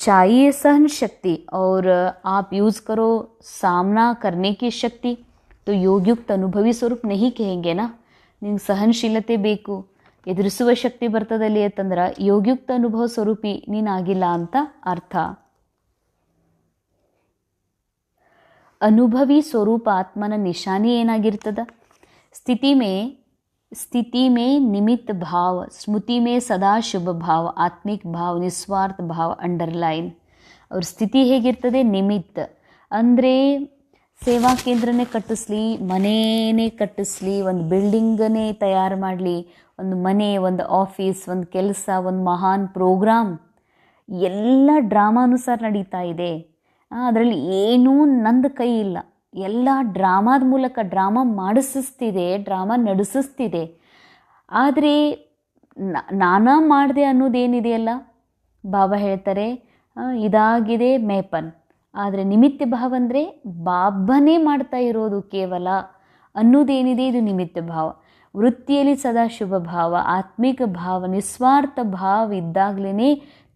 चाहिए सहन शक्ति और आप यूज़ करो सामना करने की शक्ति तो योगयुक्त अनुभवी स्वरूप नहीं कहेंगे ना. ನಿಂಗೆ ಸಹನಶೀಲತೆ ಬೇಕು, ಎದುರಿಸುವ ಶಕ್ತಿ ಬರ್ತದಲ್ಲಿ ಅಂತಂದ್ರೆ ಯೋಗಯುಕ್ತ ಅನುಭವ ಸ್ವರೂಪಿ ನೀನಾಗಿಲ್ಲ ಅಂತ ಅರ್ಥ. ಅನುಭವಿ ಸ್ವರೂಪ ಆತ್ಮನ ನಿಶಾನಿ ಏನಾಗಿರ್ತದ? स्थिति में निमित्त भाव, स्मृति में सदा शुभ भाव, आत्मिक भाव, निस्वार्थ भाव अंडरलाइन. ಅವ್ರ ಸ್ಥಿತಿ ಹೇಗಿರ್ತದೆ? ನಿಮಿತ್ತ ಅಂದರೆ ಸೇವಾ ಕೇಂದ್ರನೇ ಕಟ್ಟಿಸ್ಲಿ, ಮನೆಯೇ ಕಟ್ಟಿಸ್ಲಿ, ಒಂದು ಬಿಲ್ಡಿಂಗನ್ನೇ ತಯಾರು ಮಾಡಲಿ, ಒಂದು ಮನೆ, ಒಂದು ಆಫೀಸ್, ಒಂದು ಕೆಲಸ, ಒಂದು ಮಹಾನ್ ಪ್ರೋಗ್ರಾಮ್ ಎಲ್ಲ ಡ್ರಾಮಾನುಸಾರ ನಡೀತಾ ಇದೆ. ಅದರಲ್ಲಿ ಏನೂ ನಂದು ಕೈ ಇಲ್ಲ, ಎಲ್ಲ ಡ್ರಾಮಾದ ಮೂಲಕ ಡ್ರಾಮಾ ಮಾಡಿಸ್ತಿದೆ, ಡ್ರಾಮಾ ನಡೆಸಿಸ್ತಿದೆ. ಆದರೆ ನಾನಾ ಮಾಡಿದೆ ಅನ್ನೋದೇನಿದೆಯಲ್ಲ, ಬಾಬಾ ಹೇಳ್ತಾರೆ ಇದಾಗಿದೆ ಮೇಪನ್. ಆದರೆ ನಿಮಿತ್ತ ಭಾವ ಅಂದರೆ ಬಾಬನೇ ಮಾಡ್ತಾ ಇರೋದು ಕೇವಲ ಅನ್ನೋದೇನಿದೆ, ಇದು ನಿಮಿತ್ತ ಭಾವ. ವೃತ್ತಿಯಲ್ಲಿ ಸದಾ ಶುಭ ಭಾವ, ಆತ್ಮಿಕ ಭಾವ, ನಿಸ್ವಾರ್ಥ ಭಾವ ಇದ್ದಾಗಲೇ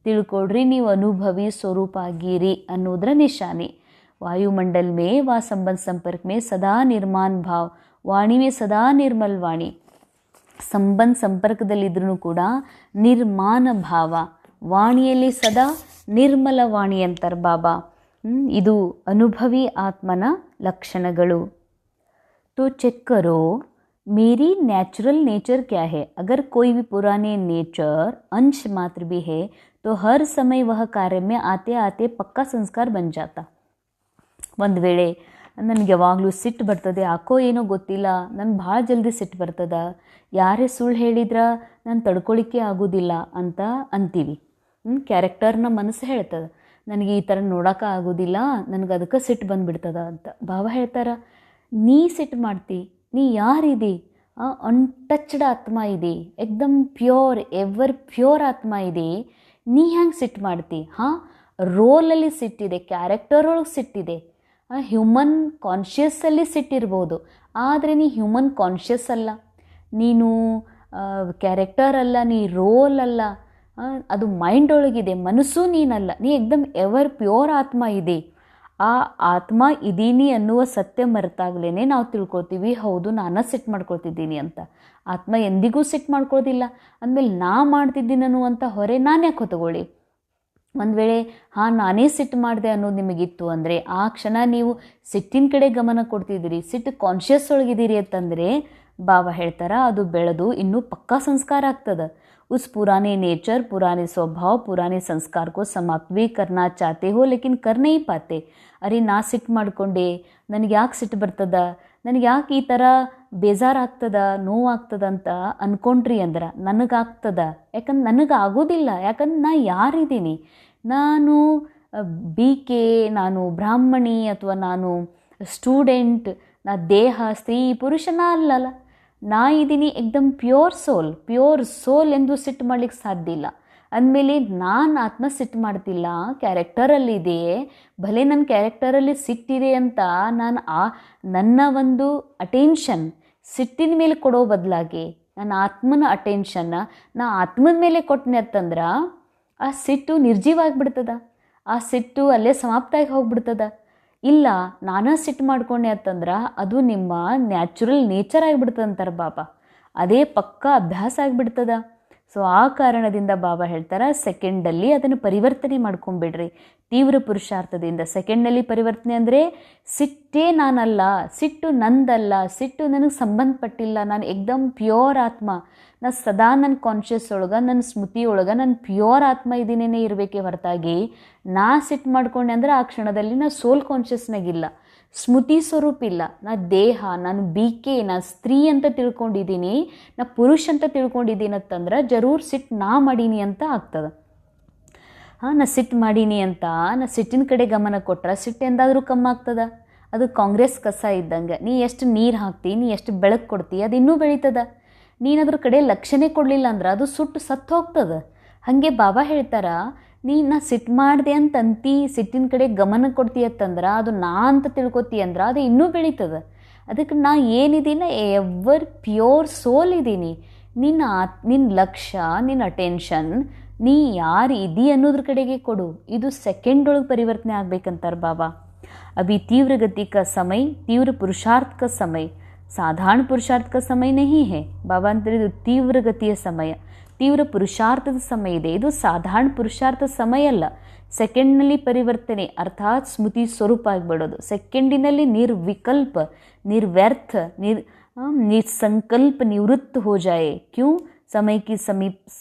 ತಿಳ್ಕೊಡ್ರಿ ನೀವು ಅನುಭವಿ ಸ್ವರೂಪ ಆಗಿರಿ ಅನ್ನೋದ್ರ ನಿಶಾನೆ. वायुमंडल में व संबंध संपर्क में सदा निर्माण भाव, वाणी में सदा निर्मल वाणी. ಸಂಬಂಧ ಸಂಪರ್ಕದಲ್ಲಿದ್ರೂ ಕೂಡ ನಿರ್ಮಾಣ ಭಾವ, ವಾಣಿಯಲ್ಲಿ ಸದಾ ನಿರ್ಮಲ ವಾಣಿ ಅಂತಾರೆ ಬಾಬಾ. ಇದು ಅನುಭವಿ ಆತ್ಮನ ಲಕ್ಷಣಗಳು. तो चेक करो मेरी नेचुरल नेचर क्या है. अगर कोई भी पुराने नेचर अंश मात्र भी है तो हर समय वह कार्य में आते आते पक्का संस्कार बन जाता. ಒಂದು ವೇಳೆ ನನಗೆ ಯಾವಾಗಲೂ ಸಿಟ್ಟು ಬರ್ತದೆ, ಯಾಕೋ ಏನೋ ಗೊತ್ತಿಲ್ಲ, ನನಗೆ ಭಾಳ ಜಲ್ದಿ ಸಿಟ್ಟು ಬರ್ತದೆ, ಯಾರೇ ಸುಳ್ಳು ಹೇಳಿದ್ರೆ ನಾನು ತಡ್ಕೊಳಿಕ್ಕೆ ಆಗೋದಿಲ್ಲ ಅಂತ ಅಂತೀವಿ. ಕ್ಯಾರೆಕ್ಟರ್ನ ಮನಸ್ಸು ಹೇಳ್ತದೆ, ನನಗೆ ಈ ಥರ ನೋಡೋಕೆ ಆಗೋದಿಲ್ಲ, ನನಗೆ ಅದಕ್ಕೆ ಸಿಟ್ಟು ಬಂದುಬಿಡ್ತದೆ ಅಂತ. ಬಾಬಾ ಹೇಳ್ತಾರೆ, ನೀ ಸಿಟ್ಟು ಮಾಡ್ತಿ, ನೀ ಯಾರಿದೆ? ಅನ್ಟಚ್ಡ್ ಆತ್ಮ ಇದೆ, ಎಕ್ದಮ್ ಪ್ಯೂರ್, ಎವರ್ ಪ್ಯೂರ್ ಆತ್ಮ ಇದೆ, ನೀ ಹೆಂಗೆ ಸಿಟ್ಟು ಮಾಡ್ತಿ? ರೋಲಲ್ಲಿ ಸಿಟ್ಟಿದೆ, ಕ್ಯಾರೆಕ್ಟರ್ ಒಳಗೆ ಸಿಟ್ಟಿದೆ, ಹ್ಯೂಮನ್ ಕಾನ್ಷಿಯಸ್ಸಲ್ಲಿ ಸಿಟ್ಟಿರ್ಬೋದು, ಆದರೆ ನೀ ಹ್ಯೂಮನ್ ಕಾನ್ಷಿಯಸ್ ಅಲ್ಲ, ನೀನು ಕ್ಯಾರೆಕ್ಟರ್ ಅಲ್ಲ, ನೀ ರೋಲ್ ಅಲ್ಲ, ಅದು ಮೈಂಡ್ ಒಳಗಿದೆ, ಮನಸ್ಸು ನೀನಲ್ಲ, ನೀ ಎಕ್ದಮ್ ಎವರ್ ಪ್ಯೂರ್ ಆತ್ಮ ಇದೆ. ಆ ಆತ್ಮ ಇದೀನಿ ಅನ್ನುವ ಸತ್ಯ ಮರೆತಾಗಲೇ ನಾವು ತಿಳ್ಕೊಳ್ತೀವಿ, ಹೌದು ನಾನು ಸಿಟ್ಟು ಮಾಡ್ಕೊಳ್ತಿದ್ದೀನಿ ಅಂತ. ಆತ್ಮ ಎಂದಿಗೂ ಸಿಟ್ಟು ಮಾಡ್ಕೊಳ್ಳೋದಿಲ್ಲ. ಅಂದಮೇಲೆ ನಾ ಮಾಡ್ತಿದ್ದೀನಿ ಅನ್ನುವಂಥ ಹೊರೆ ನಾನು ಯಾಕೆ ಹೊತ್ಕೊಳ್ಳಿ? ಒಂದು ವೇಳೆ ನಾನೇ ಸಿಟ್ಟು ಮಾಡಿದೆ ಅನ್ನೋದು ನಿಮಗಿತ್ತು ಅಂದರೆ ಆ ಕ್ಷಣ ನೀವು ಸಿಟ್ಟಿನ ಕಡೆ ಗಮನ ಕೊಡ್ತಿದ್ದೀರಿ, ಸಿಟ್ಟು ಕಾನ್ಷಿಯಸ್ ಒಳಗಿದ್ದೀರಿ ಅಂತಂದರೆ ಬಾಬಾ ಹೇಳ್ತಾರ ಅದು ಬೆಳೆದು ಇನ್ನೂ ಪಕ್ಕಾ ಸಂಸ್ಕಾರ ಆಗ್ತದೆ. उस पुराने नेचर, पुराने स्वभाव, पुराने संस्कार को समाप्त भी करना चाहते हो लेकिन कर नहीं पाते. ಅರೆ ನಾ ಸಿಟ್ಟು ಮಾಡಿಕೊಂಡೆ, ನನಗೆ ಯಾಕೆ ಸಿಟ್ಟು ಬರ್ತದ, ನನಗೆ ಯಾಕೆ ಈ ಥರ ಬೇಜಾರಾಗ್ತದ, ನೋವಾಗ್ತದ ಅಂತ ಅಂದ್ಕೊಂಡ್ರಿ ಅಂದ್ರೆ ನನಗಾಗ್ತದ. ಯಾಕಂದ್ರೆ ನನಗೆ ಆಗೋದಿಲ್ಲ, ಯಾಕಂದ್ರೆ ನಾ ಯಾರಿದ್ದೀನಿ? ನಾನು BK, ನಾನು ಬ್ರಾಹ್ಮಣಿ, ಅಥವಾ ನಾನು ಸ್ಟೂಡೆಂಟ್, ನಾ ದೇಹ, ಸ್ತ್ರೀ, ಪುರುಷನ ಅಲ್ಲಲ್ಲ, ನಾ ಇದ್ದೀನಿ ಎಕ್ದಮ್ ಪ್ಯೂರ್ ಸೋಲ್ ಎಂದು ಸಿಟ್ಟು ಮಾಡಲಿಕ್ಕೆ ಸಾಧ್ಯ ಇಲ್ಲ. ಅಂದಮೇಲೆ ನಾನು ಆತ್ಮ ಸಿಟ್ಟು ಮಾಡ್ತಿಲ್ಲ, ಕ್ಯಾರೆಕ್ಟರಲ್ಲಿದೆ. ಭಲೆ ನನ್ನ ಕ್ಯಾರೆಕ್ಟರಲ್ಲಿ ಸಿಟ್ಟಿದೆ ಅಂತ ನಾನು ನನ್ನ ಒಂದು ಅಟೆನ್ಷನ್ ಸಿಟ್ಟಿನ ಮೇಲೆ ಕೊಡೋ ಬದಲಾಗಿ ನನ್ನ ಆತ್ಮನ ಅಟೆನ್ಷನ್ನ ನಾ ಆತ್ಮದ ಮೇಲೆ ಕೊಟ್ಟನೆ ಅಂತಂದ್ರೆ ಆ ಸಿಟ್ಟು ನಿರ್ಜೀವ ಆಗಿಬಿಡ್ತದ, ಆ ಸಿಟ್ಟು ಅಲ್ಲೇ ಸಮಾಪ್ತ ಆಗಿ ಹೋಗ್ಬಿಡ್ತದ. ಇಲ್ಲ ನಾನೇ ಸಿಟ್ಟು ಮಾಡ್ಕೊಂಡೆ ಅಂತಂದ್ರೆ ಅದು ನಿಮ್ಮ ನ್ಯಾಚುರಲ್ ನೇಚರ್ ಆಗಿಬಿಡ್ತದೆ ಅಂತಾರೆ ಬಾಬಾ. ಅದೇ ಪಕ್ಕಾ ಅಭ್ಯಾಸ ಆಗಿಬಿಡ್ತದ. ಸೊ ಆ ಕಾರಣದಿಂದ ಬಾಬಾ ಹೇಳ್ತಾರೆ ಸೆಕೆಂಡಲ್ಲಿ ಅದನ್ನು ಪರಿವರ್ತನೆ ಮಾಡ್ಕೊಂಬಿಡ್ರಿ ತೀವ್ರ ಪುರುಷಾರ್ಥದಿಂದ. ಸೆಕೆಂಡ್ನಲ್ಲಿ ಪರಿವರ್ತನೆ ಅಂದರೆ ಸಿಟ್ಟೇ ನಾನಲ್ಲ, ಸಿಟ್ಟು ನಂದಲ್ಲ, ಸಿಟ್ಟು ನನಗೆ ಸಂಬಂಧಪಟ್ಟಿಲ್ಲ, ನಾನು ಎಕ್ದಮ್ ಪ್ಯೂರ್ ಆತ್ಮ, ನಾನು ಸದಾ ನನ್ನ ಕಾನ್ಷಿಯಸ್ ಒಳಗೆ, ನನ್ನ ಸ್ಮೃತಿ ಒಳಗೆ ನಾನು ಪ್ಯೂರ್ ಆತ್ಮ ಇದೀನೇ ಇರಬೇಕೇ ಹೊರತಾಗಿ ನಾ ಸಿಟ್ಟು ಮಾಡ್ಕೊಂಡೆ ಅಂದ್ರೆ ಆ ಕ್ಷಣದಲ್ಲಿ ನಾ ಸೋಲ್ ಕಾನ್ಷಿಯಸ್ನಾಗಿಲ್ಲ, ಸ್ಮೃತಿ ಸ್ವರೂಪ ಇಲ್ಲ, ನಾ ದೇಹ, ನಾನು BK, ನಾನು ಸ್ತ್ರೀ ಅಂತ ತಿಳ್ಕೊಂಡಿದ್ದೀನಿ, ನಾ ಪುರುಷ ಅಂತ ತಿಳ್ಕೊಂಡಿದ್ದೀನಿ ಅಂತಂದ್ರೆ ಜರೂರ್ ಸಿಟ್ಟು ನಾ ಮಾಡೀನಿ ಅಂತ ಆಗ್ತದೆ. ನಾ ಸಿಟ್ಟು ಮಾಡೀನಿ ಅಂತ ನಾ ಸಿಟ್ಟಿನ ಕಡೆ ಗಮನ ಕೊಟ್ರೆ ಸಿಟ್ಟು ಎಂದಾದರೂ ಕಮ್ಮಿ ಆಗ್ತದ? ಅದು ಕಾಂಗ್ರೆಸ್ ಕಸ ಇದ್ದಂಗೆ, ನೀ ಎಷ್ಟು ನೀರು ಹಾಕ್ತಿ, ನೀ ಎಷ್ಟು ಬೆಳಕು ಕೊಡ್ತಿ, ಅದು ಇನ್ನೂ ಬೆಳೀತದ. ನೀನು ಅದ್ರ ಕಡೆ ಲಕ್ಷ್ಯನೇ ಕೊಡಲಿಲ್ಲ ಅಂದ್ರೆ ಅದು ಸುಟ್ಟು ಸತ್ತು ಹೋಗ್ತದೆ. ಹಾಗೆ ಬಾಬಾ ಹೇಳ್ತಾರ ನಾ ಸಿಟ್ಟು ಮಾಡಿದೆ ಅಂತ ಅಂತಿ, ಸಿಟ್ಟಿನ ಕಡೆ ಗಮನ ಕೊಡ್ತೀಯತ್ತಂದ್ರೆ ಅದು ನಾ ಅಂತ ತಿಳ್ಕೊತೀಯ ಅಂದ್ರೆ ಅದು ಇನ್ನೂ ಬೆಳೀತದೆ. ಅದಕ್ಕೆ ನಾ ಏನಿದ್ದೀನಿ ಎವರ್ ಪ್ಯೂರ್ ಸೋಲ್ ಇದ್ದೀನಿ. ನಿನ್ನ ಲಕ್ಷ್ಯ, ನಿನ್ನ ಅಟೆನ್ಷನ್ ನೀ ಯಾರು ಇದಿ ಅನ್ನೋದ್ರ ಕಡೆಗೆ ಕೊಡು. ಇದು ಸೆಕೆಂಡ್ ಒಳಗೆ ಪರಿವರ್ತನೆ ಆಗ್ಬೇಕಂತಾರೆ ಬಾಬಾ. अभी तीव्र गति का समय, तीव्र पुरुषार्थ का समय, साधारण पुरुषार्थ का समय नहीं है. ಬಾಬಾ ಅಂತಾರೆ ಇದು ತೀವ್ರ ಗತಿಯ ಸಮಯ, ತೀವ್ರ ಪುರುಷಾರ್ಥದ ಸಮಯ ಇದೆ. ಇದು ಸಾಧಾರಣ ಪುರುಷಾರ್ಥ ಸಮಯ ಅಲ್ಲ. ಸೆಕೆಂಡ್ನಲ್ಲಿ ಪರಿವರ್ತನೆ ಅರ್ಥಾತ್ ಸ್ಮೃತಿ ಸ್ವರೂಪ ಆಗಿಬಿಡೋದು. ಸೆಕೆಂಡಿನಲ್ಲಿ ನಿರ್ವಿಕಲ್ಪ, ನಿರ್ವ್ಯರ್ಥ, निसंकल्प निवृत्त हो जाए. क्यों? समय की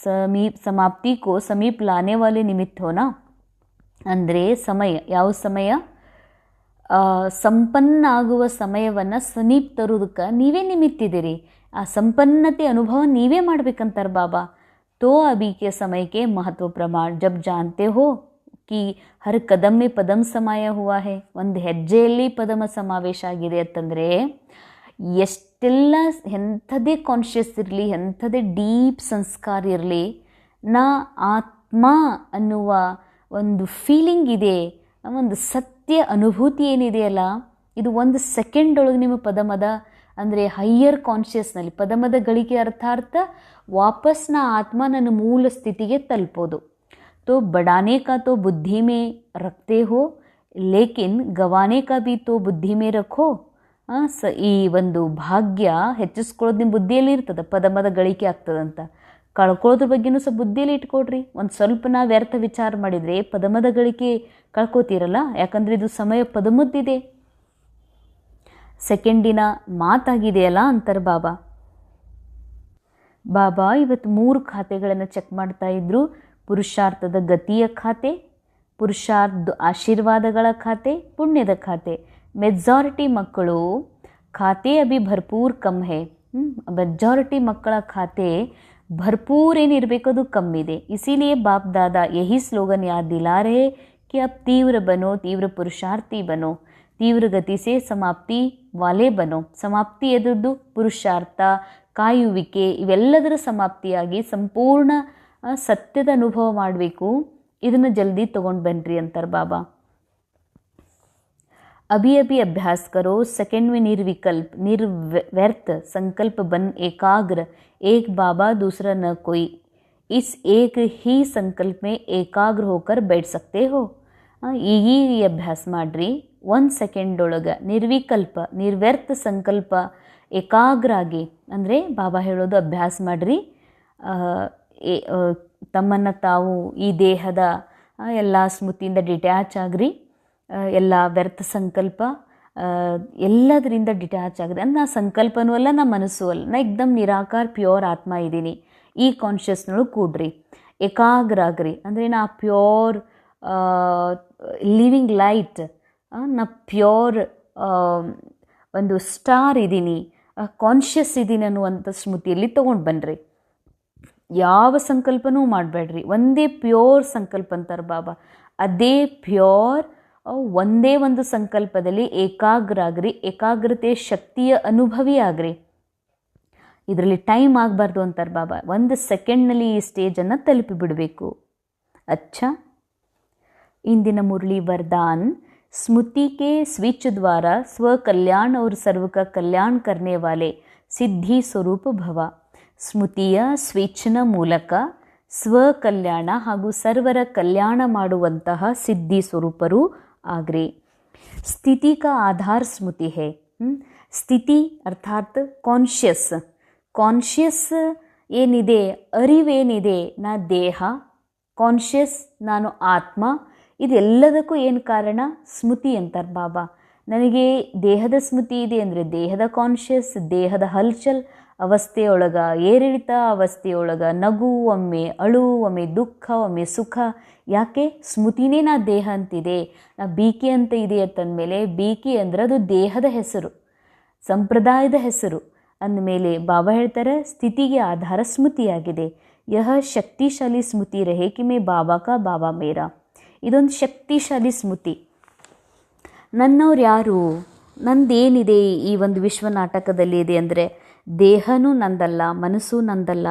समाप्ति को समीप लाने वाले निमित्त हो ना. ಅಂದರೆ ಸಮಯ, ಯಾವ ಸಮಯ? ಸಂಪನ್ನ ಆಗುವ ಸಮಯವನ್ನು ಸಮೀಪ ತರೋದಕ್ಕೆ ನೀವೇ ನಿಮಿತ್ತಿದ್ದೀರಿ. ಆ ಸಂಪನ್ನತೆ ಅನುಭವ ನೀವೇ ಮಾಡ್ಬೇಕಂತಾರೆ ಬಾಬಾ. तो अभी के समय के महत्व प्रमाण जब जानते हो कि हर कदम में पदम समाया हुआ है. ಒಂದು ಹೆಜ್ಜೆಯಲ್ಲಿ ಪದಮ ಸಮಾವೇಶ ಆಗಿದೆ ಅಂತಂದರೆ ಎಷ್ಟೆಲ್ಲ ಎಂಥದೇ ಕಾನ್ಷಿಯಸ್ ಇರಲಿ, ಎಂಥದೇ ಡೀಪ್ ಸಂಸ್ಕಾರ ಇರಲಿ, ನಾ ಆತ್ಮ ಅನ್ನುವ ಒಂದು ಫೀಲಿಂಗ್ ಇದೆ, ಒಂದು ಸತ್ಯ ಅನುಭೂತಿ ಏನಿದೆಯಲ್ಲ, ಇದು ಒಂದು ಸೆಕೆಂಡ್ ಒಳಗೆ ನಿಮ್ಮ ಪದಮದ ಅಂದರೆ ಹೈಯರ್ ಕಾನ್ಷಿಯಸ್ನಲ್ಲಿ ಪದಮದ ಗಳಿಕೆ ಅರ್ಥಾರ್ಥ ವಾಪಸ್ ನಾ ಆತ್ಮ ನನ್ನ ಮೂಲ ಸ್ಥಿತಿಗೆ ತಲುಪೋದು. तो बढ़ाने का तो बुद्धि में रखते हो, लेकिन गवाने का भी तो बुद्धि में रखो. ಈ ಒಂದು ಭಾಗ್ಯ ಹೆಚ್ಚಿಸ್ಕೊಳ್ಳೋದು ನಿಮ್ಮ ಬುದ್ಧಿಯಲ್ಲಿ ಇರ್ತದೆ. ಪದಮದ ಗಳಿಕೆ ಆಗ್ತದಂತ ಕಳ್ಕೊಳ್ಳೋದ್ರ ಬಗ್ಗೆನೂ ಸ್ವಲ್ಪ ಬುದ್ಧಿಯಲ್ಲಿ ಇಟ್ಕೊಡ್ರಿ. ಒಂದು ಸ್ವಲ್ಪ ನಾವು ವ್ಯರ್ಥ ವಿಚಾರ ಮಾಡಿದರೆ ಪದಮದ ಗಳಿಕೆ ಕಳ್ಕೊತೀರಲ್ಲ. ಯಾಕಂದರೆ ಇದು ಸಮಯ ಪದಮದ್ದಿದೆ, ಸೆಕೆಂಡಿನ ಮಾತಾಗಿದೆಯಲ್ಲ ಅಂತಾರೆ ಬಾಬಾ. ಬಾಬಾ ಇವತ್ತು 3 ಖಾತೆಗಳನ್ನು ಚೆಕ್ ಮಾಡ್ತಾ ಇದ್ರು. ಪುರುಷಾರ್ಥದ ಗತಿಯ ಖಾತೆ, ಪುರುಷಾರ್ಥ ಆಶೀರ್ವಾದಗಳ ಖಾತೆ, ಪುಣ್ಯದ ಖಾತೆ. ಮೆಜಾರಿಟಿ ಮಕ್ಕಳು ಖಾತೆ ಅಭಿ ಭರ್ಪೂರ್ ಕಮ್ ಹೇ. ಮೆಜಾರಿಟಿ ಮಕ್ಕಳ ಖಾತೆ ಭರ್ಪೂರ್ ಏನಿರಬೇಕು ಅದು ಕಮ್ಮಿದೆ. इसीलिए बाप दादा यही स्लोगन याद दिला रहे कि अब तीव्र बनो, तीव्र पुरुषार्थी बनो, तीव्र गति से समाप्ति वाले बनो. ಸಮಾಪ್ತಿ ಎದುರ್ದು ಪುರುಷಾರ್ಥ, ಕಾಯುವಿಕೆ ಇವೆಲ್ಲದರ ಸಮಾಪ್ತಿಯಾಗಿ ಸಂಪೂರ್ಣ ಸತ್ಯದ ಅನುಭವ ಮಾಡಬೇಕು. ಇದನ್ನು ಜಲ್ದಿ ತೊಗೊಂಡು ಬನ್ನಿರಿ ಅಂತಾರೆ ಬಾಬಾ. अभी अभी अभ्यास करो, सेकंड में निर्विकल्प, निर्व्यर्थ संकल्प बन एकाग्र. एक बाबा दूसरा न कोई. इस एक ही संकल्प में एकाग्र होकर बैठ सकते हो. ಈಗ ಈ ಅಭ್ಯಾಸ ಮಾಡಿರಿ. 1 ಸೆಕೆಂಡ್ ಒಳಗೆ ನಿರ್ವಿಕಲ್ಪ, ನಿರ್ವ್ಯರ್ಥ ಸಂಕಲ್ಪ, ಏಕಾಗ್ರ ಆಗಿ ಅಂದರೆ ಬಾಬಾ ಹೇಳೋದು ಅಭ್ಯಾಸ ಮಾಡಿರಿ. ತಮ್ಮನ್ನು ತಾವು ಈ ದೇಹದ ಎಲ್ಲ ಸ್ಮೃತಿಯಿಂದ ಡಿಟ್ಯಾಚ್ ಆಗ್ರಿ. ಎಲ್ಲ ವ್ಯರ್ಥ ಸಂಕಲ್ಪ ಎಲ್ಲದರಿಂದ ಡಿಟ್ಯಾಚ್ ಆಗಿದೆ. ಅಂದರೆ ನಾ ಸಂಕಲ್ಪನೂ ಅಲ್ಲ, ನಾ ಮನಸ್ಸು ಅಲ್ಲ, ನಾ ಏಕ್ದಮ್ ನಿರಾಕಾರ ಪ್ಯೂರ್ ಆತ್ಮ ಇದ್ದೀನಿ. ಈ ಕಾನ್ಷಿಯಸ್ನೊಳಗೆ ಕೂಡ್ರಿ, ಏಕಾಗ್ರ ಆಗ್ರಿ. ಅಂದರೆ ನಾ ಪ್ಯೂರ್ ಲಿವಿಂಗ್ ಲೈಟ್, ನಾ ಪ್ಯೂರ್ ಒಂದು ಸ್ಟಾರ್ ಇದ್ದೀನಿ, ಕಾನ್ಷಿಯಸ್ ಇದ್ದೀನಿ ಅನ್ನುವಂಥ ಸ್ಮೃತಿಯಲ್ಲಿ ತೊಗೊಂಡು ಬನ್ನಿರಿ. ಯಾವ ಸಂಕಲ್ಪನೂ ಮಾಡಬೇಡ್ರಿ, ಒಂದೇ ಪ್ಯೂರ್ ಸಂಕಲ್ಪ ಅಂತಾರೆ ಬಾಬಾ. ಅದೇ ಪ್ಯೂರ್ ಒಂದೇ ಒಂದು ಸಂಕಲ್ಪದಲ್ಲಿ ಏಕಾಗ್ರ ಆಗ್ರಿ. ಏಕಾಗ್ರತೆ ಶಕ್ತಿಯ ಅನುಭವಿ ಆಗ್ರಿ. ಇದರಲ್ಲಿ ಟೈಮ್ ಆಗಬಾರ್ದು ಅಂತಾರೆ ಬಾಬಾ. 1 ಸೆಕೆಂಡ್ನಲ್ಲಿ ಈ ಸ್ಟೇಜನ್ನು ತಲುಪಿಬಿಡಬೇಕು. अच्छा, इंदिन मुरली वरदान स्मृति के स्विच द्वारा स्व कल्याण और सर्व का कल्याण करने वाले सिद्धि स्वरूप भव. ಸ್ಮೃತಿಯ ಸ್ವಿಚ್ನ ಮೂಲಕ ಸ್ವ ಕಲ್ಯಾಣ ಹಾಗೂ ಸರ್ವರ ಕಲ್ಯಾಣ ಮಾಡುವಂತಹ ಸಿದ್ಧಿ ಸ್ವರೂಪರು ಆಗ್ರಿ. ಸ್ಥಿತಿ ಕಾ ಆಧಾರ ಸ್ಮೃತಿ ಹೇ. ಸ್ಥಿತಿ ಅರ್ಥಾತ್ ಕಾನ್ಷಿಯಸ್. ಕಾನ್ಷಿಯಸ್ ಏನಿದೆ, ಅರಿವೇನಿದೆ, ನಾ ದೇಹ, ಕಾನ್ಷಿಯಸ್ ನಾನು ಆತ್ಮ, ಇದೆಲ್ಲದಕ್ಕೂ ಏನು ಕಾರಣ? ಸ್ಮೃತಿ ಅಂತಾರೆ ಬಾಬಾ. ನನಗೆ ದೇಹದ ಸ್ಮೃತಿ ಇದೆ ಅಂದರೆ ದೇಹದ ಕಾನ್ಷಿಯಸ್, ದೇಹದ ಹಲ್ಚಲ್ ಅವಸ್ಥೆಯೊಳಗ, ಏರಿಳಿತ ಅವಸ್ಥೆಯೊಳಗ, ನಗು ಒಮ್ಮೆ, ಅಳು ಒಮ್ಮೆ, ದುಃಖ ಒಮ್ಮೆ, ಸುಖ. ಯಾಕೆ? ಸ್ಮೃತಿನೇ ನಾ ದೇಹ ಅಂತಿದೆ. ನಾ ಬೀಕಿ ಅಂತ ಇದೆ ಅಂತಂದಮೇಲೆ ಬೀಕಿ ಅಂದರೆ ಅದು ದೇಹದ ಹೆಸರು, ಸಂಪ್ರದಾಯದ ಹೆಸರು ಅಂದಮೇಲೆ ಬಾಬಾ ಹೇಳ್ತಾರೆ ಸ್ಥಿತಿಗೆ ಆಧಾರ ಸ್ಮೃತಿಯಾಗಿದೆ. ಯಹ ಶಕ್ತಿಶಾಲಿ ಸ್ಮೃತಿ ರಹೇ ಕಿ ಮೇ ಬಾಬಾ ಕಾ ಬಾಬಾ ಮೇರಾ. ಇದೊಂದು ಶಕ್ತಿಶಾಲಿ ಸ್ಮೃತಿ. ನನ್ನವ್ರು ಯಾರು, ನಂದೇನಿದೆ ಈ ಒಂದು ವಿಶ್ವ ನಾಟಕದಲ್ಲಿ ಇದೆ ಅಂದರೆ ದೇಹನೂ ನಂದಲ್ಲ, ಮನಸ್ಸು ನಂದಲ್ಲ,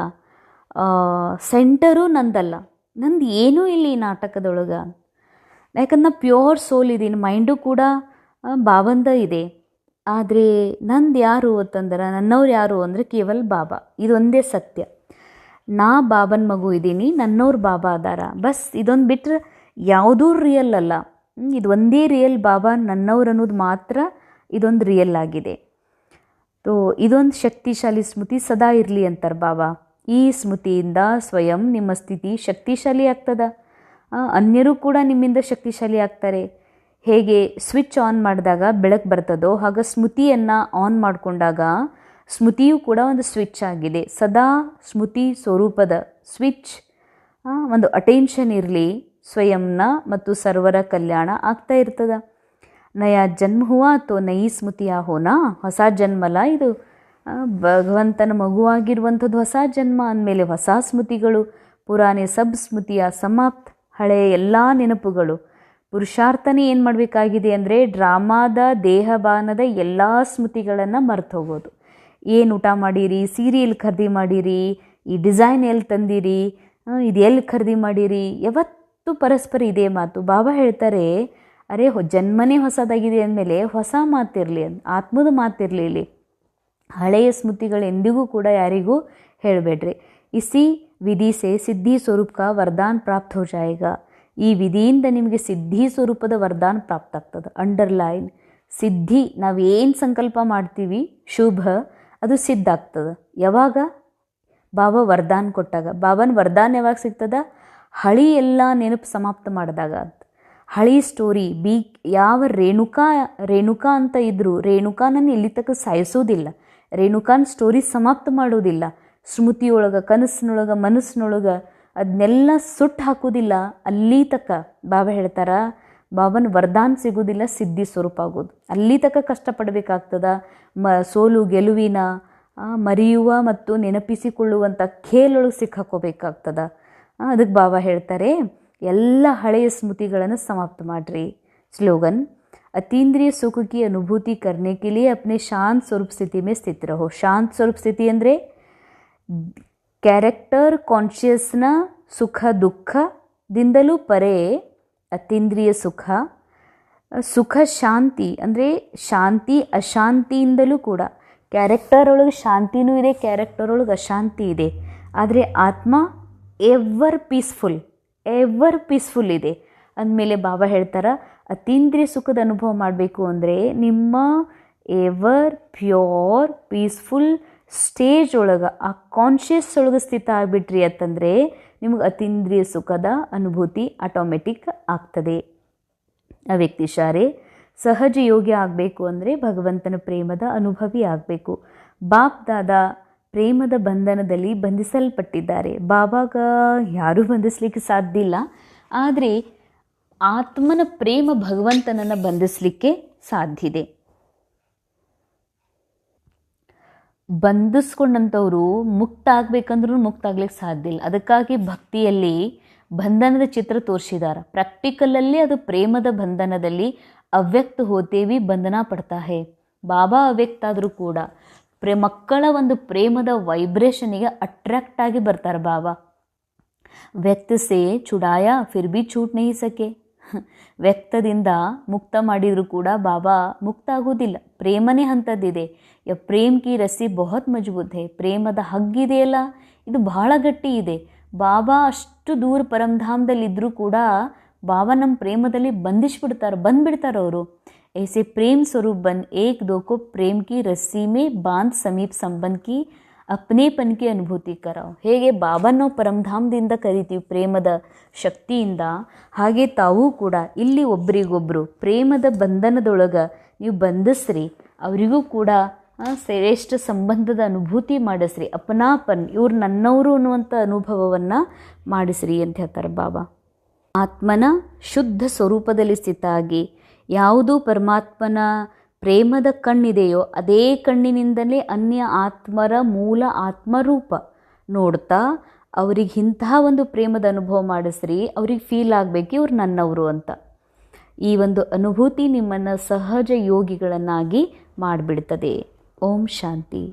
ಸೆಂಟರೂ ನಂದಲ್ಲ. ನಂದು ಏನೂ ಇಲ್ಲ ಈ ನಾಟಕದೊಳಗೆ. ಯಾಕಂದ್ರೆ ನಾ ಪ್ಯೂರ್ ಸೋಲ್ ಇದ್ದೀನಿ, ಮೈಂಡು ಕೂಡ ಬಾಬಂದ ಇದೆ. ಆದರೆ ನಂದು ಯಾರು ಅಂತಂದ್ರೆ, ನನ್ನವ್ರು ಯಾರು ಅಂದರೆ ಕೇವಲ ಬಾಬಾ. ಇದೊಂದೇ ಸತ್ಯ. ನಾ ಬಾಬನ ಮಗು ಇದ್ದೀನಿ, ನನ್ನವ್ರು ಬಾಬಾ ಅದಾರ. ಬಸ್ ಇದೊಂದು ಬಿಟ್ಟರೆ ಯಾವುದೂ ರಿಯಲ್ ಅಲ್ಲ. ಇದು ಒಂದೇ ರಿಯಲ್, ಬಾಬಾ ನನ್ನವ್ರು ಅನ್ನೋದು ಮಾತ್ರ ಇದೊಂದು ರಿಯಲ್ ಆಗಿದೆ. ತೋ ಇದೊಂದು ಶಕ್ತಿಶಾಲಿ ಸ್ಮೃತಿ ಸದಾ ಇರಲಿ ಅಂತಾರೆ ಬಾಬಾ. ಈ ಸ್ಮೃತಿಯಿಂದ ಸ್ವಯಂ ನಿಮ್ಮ ಸ್ಥಿತಿ ಶಕ್ತಿಶಾಲಿ ಆಗ್ತದ. ಅನ್ಯರು ಕೂಡ ನಿಮ್ಮಿಂದ ಶಕ್ತಿಶಾಲಿ ಆಗ್ತಾರೆ. ಹೇಗೆ ಸ್ವಿಚ್ ಆನ್ ಮಾಡಿದಾಗ ಬೆಳಕು ಬರ್ತದೋ, ಹಾಗೆ ಸ್ಮೃತಿಯನ್ನು ಆನ್ ಮಾಡಿಕೊಂಡಾಗ ಸ್ಮೃತಿಯೂ ಕೂಡ ಒಂದು ಸ್ವಿಚ್ ಆಗಿದೆ. ಸದಾ ಸ್ಮೃತಿ ಸ್ವರೂಪದ ಸ್ವಿಚ್, ಒಂದು ಅಟೆನ್ಷನ್ ಇರಲಿ, ಸ್ವಯಂನ ಮತ್ತು ಸರ್ವರ ಕಲ್ಯಾಣ ಆಗ್ತಾ ಇರ್ತದ. ನಯಾ ಜನ್ಮ ಹುವಾ ತೋ ನಯಿ ಸ್ಮೃತಿಯ ಹೋನಾ. ಹೊಸ ಜನ್ಮಲ ಇದು, ಭಗವಂತನ ಮಗುವಾಗಿರುವಂಥದ್ದು ಹೊಸ ಜನ್ಮ ಅಂದಮೇಲೆ ಹೊಸ ಸ್ಮೃತಿಗಳು. ಪುರಾಣೆ ಸಬ್ ಸ್ಮೃತಿಯ ಸಮಾಪ್ತ, ಹಳೆಯ ಎಲ್ಲ ನೆನಪುಗಳು. ಪುರುಷಾರ್ಥನೇ ಏನು ಮಾಡಬೇಕಾಗಿದೆ ಅಂದರೆ ಡ್ರಾಮಾದ ದೇಹಬಾನದ ಎಲ್ಲ ಸ್ಮೃತಿಗಳನ್ನು ಮರ್ತು ಹೋಗೋದು. ಏನು ಊಟ ಮಾಡೀರಿ, ಸೀರೆ ಎಲ್ಲಿ ಖರೀದಿ ಮಾಡೀರಿ, ಈ ಡಿಸೈನ್ ಎಲ್ಲಿ ತಂದಿರಿ, ಇದು ಎಲ್ಲಿ ಖರೀದಿ ಮಾಡೀರಿ, ಯಾವತ್ತೂ ಪರಸ್ಪರ ಇದೇ ಮಾತು. ಬಾಬಾ ಹೇಳ್ತಾರೆ, ಅರೆ ಜನ್ಮನೇ ಹೊಸದಾಗಿದೆ ಅಂದಮೇಲೆ ಹೊಸ ಮಾತಿರಲಿ, ಆತ್ಮದ ಮಾತಿರಲಿ. ಇಲ್ಲಿ ಹಳೆಯ ಸ್ಮೃತಿಗಳು ಎಂದಿಗೂ ಕೂಡ ಯಾರಿಗೂ ಹೇಳಬೇಡ್ರಿ. ಇಸಿ ವಿಧಿ ಸೇ ಸಿದ್ಧಿ ಸ್ವರೂಪ ಕಾ ವರದಾನ್ ಪ್ರಾಪ್ತ ಹೋ ಜಾಯೇಗಾ. ಈ ವಿಧಿಯಿಂದ ನಿಮಗೆ ಸಿದ್ಧಿ ಸ್ವರೂಪದ ವರದಾನ ಪ್ರಾಪ್ತ ಆಗ್ತದೆ. ಅಂಡರ್ಲೈನ್, ಸಿದ್ಧಿ, ನಾವೇನು ಸಂಕಲ್ಪ ಮಾಡ್ತೀವಿ ಶುಭ, ಅದು ಸಿದ್ಧ ಆಗ್ತದೆ. ಯಾವಾಗ? ಬಾಬಾ ವರದಾನ ಕೊಟ್ಟಾಗ. ಬಾಬನ ವರದಾನ ಯಾವಾಗ ಸಿಗ್ತದ? ಹಳಿ ಎಲ್ಲ ನೆನಪು ಸಮಾಪ್ತ ಮಾಡಿದಾಗ. ಹಳಿ ಸ್ಟೋರಿ ಯಾವ ರೇಣುಕಾ ಅಂತ ಇದ್ದರು, ರೇಣುಕಾನನ್ನು ಇಲ್ಲಿ ತಕ್ಕ ಸಾಯಿಸೋದಿಲ್ಲ, ರೇಣುಕಾನ್ ಸ್ಟೋರಿ ಸಮಾಪ್ತ ಮಾಡೋದಿಲ್ಲ. ಸ್ಮೃತಿಯೊಳಗೆ, ಕನಸಿನೊಳಗೆ, ಮನಸ್ಸಿನೊಳಗೆ ಅದನ್ನೆಲ್ಲ ಸುಟ್ಟು ಹಾಕೋದಿಲ್ಲ. ಅಲ್ಲಿ ತಕ್ಕ ಬಾಬಾ ಹೇಳ್ತಾರ, ಬಾಬನ ವರದಾನ ಸಿಗೋದಿಲ್ಲ, ಸಿದ್ಧಿ ಸ್ವರೂಪ ಆಗೋದು. ಅಲ್ಲಿ ತಕ್ಕ ಕಷ್ಟಪಡಬೇಕಾಗ್ತದ. ಸೋಲು ಗೆಲುವಿನ ಮರೆಯುವ ಮತ್ತು ನೆನಪಿಸಿಕೊಳ್ಳುವಂಥ ಖೇಲೊಳಗೆ ಸಿಕ್ಕಾಕೋಬೇಕಾಗ್ತದ. ಅದಕ್ಕೆ ಬಾಬಾ ಹೇಳ್ತಾರೆ, ಎಲ್ಲ ಹಳೆಯ ಸ್ಮೃತಿಗಳನ್ನು ಸಮಾಪ್ತ ಮಾಡಿರಿ. ಸ್ಲೋಗನ್, ಅತೀಂದ್ರಿಯ ಸುಖ ಕಿ ಅನುಭೂತಿ ಕರ್ನೆ ಕೆ ಲಿಯೆ ಅಪ್ನೆ ಶಾಂತ ಸ್ವರೂಪ ಸ್ಥಿತಿ ಮೇ ಸ್ಥಿತ ರಹೋ. ಶಾಂತ ಸ್ವರೂಪ ಸ್ಥಿತಿ ಅಂದರೆ ಕ್ಯಾರೆಕ್ಟರ್ ಕಾನ್ಷಿಯಸ್ನ ಸುಖ ದುಃಖದಿಂದಲೂ ಪರೇ ಅತೀಂದ್ರಿಯ ಸುಖ. ಸುಖ ಶಾಂತಿ ಅಂದರೆ ಶಾಂತಿ ಅಶಾಂತಿಯಿಂದಲೂ ಕೂಡ. ಕ್ಯಾರೆಕ್ಟರ್ ಒಳಗೆ ಶಾಂತಿನೂ ಇದೆ, ಕ್ಯಾರೆಕ್ಟರ್ ಒಳಗೆ ಅಶಾಂತಿ ಇದೆ. ಆದರೆ ಆತ್ಮ ಎವರ್ ಪೀಸ್ಫುಲ್ ಇದೆ ಅಂದಮೇಲೆ ಬಾಬಾ ಹೇಳ್ತಾರೆ, ಅತೀಂದ್ರಿಯ ಸುಖದ ಅನುಭವ ಮಾಡಬೇಕು ಅಂದರೆ ನಿಮ್ಮ ಎವರ್ ಪ್ಯೂರ್ ಪೀಸ್ಫುಲ್ ಸ್ಟೇಜ್ ಒಳಗೆ, ಆ ಕಾನ್ಷಿಯಸ್ ಒಳಗೆ ಸ್ಥಿತ ಆಗಿಬಿಟ್ರಿ ಅಂತಂದರೆ ನಿಮಗೆ ಅತೀಂದ್ರಿಯ ಸುಖದ ಅನುಭೂತಿ ಆಟೋಮೆಟಿಕ್ ಆಗ್ತದೆ. ಆ ವ್ಯಕ್ತಿ ಸಹಜ ಯೋಗಿ ಆಗಬೇಕು ಅಂದರೆ ಭಗವಂತನ ಪ್ರೇಮದ ಅನುಭವಿ ಆಗಬೇಕು. ಬಾಪ್ ದಾದಾ ಪ್ರೇಮದ ಬಂಧನದಲ್ಲಿ ಬಂಧಿಸಲ್ಪಟ್ಟಿದ್ದಾರೆ. ಬಾಬಾಗ ಯಾರೂ ಬಂಧಿಸಲಿಕ್ಕೆ ಸಾಧ್ಯ ಇಲ್ಲ, ಆದರೆ ಆತ್ಮನ ಪ್ರೇಮ ಭಗವಂತನನ್ನು ಬಂಧಿಸಲಿಕ್ಕೆ ಸಾಧ್ಯ ಇದೆ. ಬಂಧಿಸ್ಕೊಂಡಂಥವರು ಮುಕ್ತ ಆಗಬೇಕಂದ್ರೂ ಮುಕ್ತ ಆಗ್ಲಿಕ್ಕೆ ಸಾಧ್ಯ ಇಲ್ಲ. ಅದಕ್ಕಾಗಿ ಭಕ್ತಿಯಲ್ಲಿ ಬಂಧನದ ಚಿತ್ರ ತೋರಿಸಿದ್ದಾರೆ. ಪ್ರಾಕ್ಟಿಕಲಲ್ಲಿ ಅದು ಪ್ರೇಮದ ಬಂಧನದಲ್ಲಿ ಅವ್ಯಕ್ತ ಹೋತೇವಿ ಬಂಧನ ಪಡ್ತಾ ಹೇ. ಬಾಬಾ ಅವ್ಯಕ್ತ ಆದರೂ ಕೂಡ ಮಕ್ಕಳ ಒಂದು ಪ್ರೇಮದ ವೈಬ್ರೇಷನಿಗೆ ಅಟ್ರಾಕ್ಟ್ ಆಗಿ ಬರ್ತಾರೆ ಬಾಬಾ. ವ್ಯಕ್ತ ಸೇ ಚುಡಾಯ ಫಿರ್ ಭಿ ಛೂಟ್ ನಹೀ ಸಕೆ. ವ್ಯಕ್ತದಿಂದ ಮುಕ್ತ ಮಾಡಿದರೂ ಕೂಡ ಬಾಬಾ ಮುಕ್ತ ಆಗೋದಿಲ್ಲ. ಪ್ರೇಮನೇ ಅಂಥದ್ದಿದೆ. ಪ್ರೇಮ್ ಕಿ ರಸ್ಸಿ ಬಹುತ್ ಮಜಬೂತ್ ಹೇ. ಪ್ರೇಮದ ಹಗ್ಗಿದೆಯಲ್ಲ, ಇದು ಬಹಳ ಗಟ್ಟಿ ಇದೆ. ಬಾಬಾ ಅಷ್ಟು ದೂರ ಪರಮಧಾಮದಲ್ಲಿದ್ದರೂ ಕೂಡ ಬಾಬಾ ನಮ್ಮ ಪ್ರೇಮದಲ್ಲಿ ಬಂದ್ಬಿಡ್ತಾರೆ ಅವರು. ऐसे प्रेम स्वरूप बन एक दो को प्रेम की रस्सी में बांध समीप संबंध की अपनेपन की ಅನುಭೂತಿ ಕರಾವ್. ಹೇಗೆ ಬಾಬಾ ನಾವು ಪರಮಧಾಮದಿಂದ ಕರಿತೀವಿ ಪ್ರೇಮದ ಶಕ್ತಿಯಿಂದ, ಹಾಗೆ ತಾವೂ ಕೂಡ ಇಲ್ಲಿ ಒಬ್ರಿಗೊಬ್ಬರು ಪ್ರೇಮದ ಬಂಧನದೊಳಗೆ ನೀವು ಬಂಧಿಸ್ರಿ. ಅವರಿಗೂ ಕೂಡ ಶ್ರೇಷ್ಠ ಸಂಬಂಧದ ಅನುಭೂತಿ ಮಾಡಿಸ್ರಿ. ಅಪನಾಪನ್, ಇವ್ರು ನನ್ನವರು ಅನ್ನುವಂಥ ಅನುಭವವನ್ನು ಮಾಡಿಸ್ರಿ ಅಂತ ಹೇಳ್ತಾರೆ ಬಾಬಾ. ಆತ್ಮನ ಶುದ್ಧ ಸ್ವರೂಪದಲ್ಲಿ ಸ್ಥಿತ ಆಗಿ ಯಾವುದು ಪರಮಾತ್ಮನ ಪ್ರೇಮದ ಕಣ್ಣಿದೆಯೋ ಅದೇ ಕಣ್ಣಿನಿಂದಲೇ ಅನ್ಯ ಆತ್ಮರ ಮೂಲ ಆತ್ಮರೂಪ ನೋಡ್ತಾ ಅವ್ರಿಗೆ ಇಂತಹ ಒಂದು ಪ್ರೇಮದ ಅನುಭವ ಮಾಡಿಸ್ರಿ. ಅವ್ರಿಗೆ ಫೀಲ್ ಆಗಬೇಕು ಇವ್ರು ನನ್ನವರು ಅಂತ. ಈ ಒಂದು ಅನುಭೂತಿ ನಿಮ್ಮನ್ನು ಸಹಜ ಯೋಗಿಗಳನ್ನಾಗಿ ಮಾಡಿಬಿಡ್ತದೆ. ಓಂ ಶಾಂತಿ.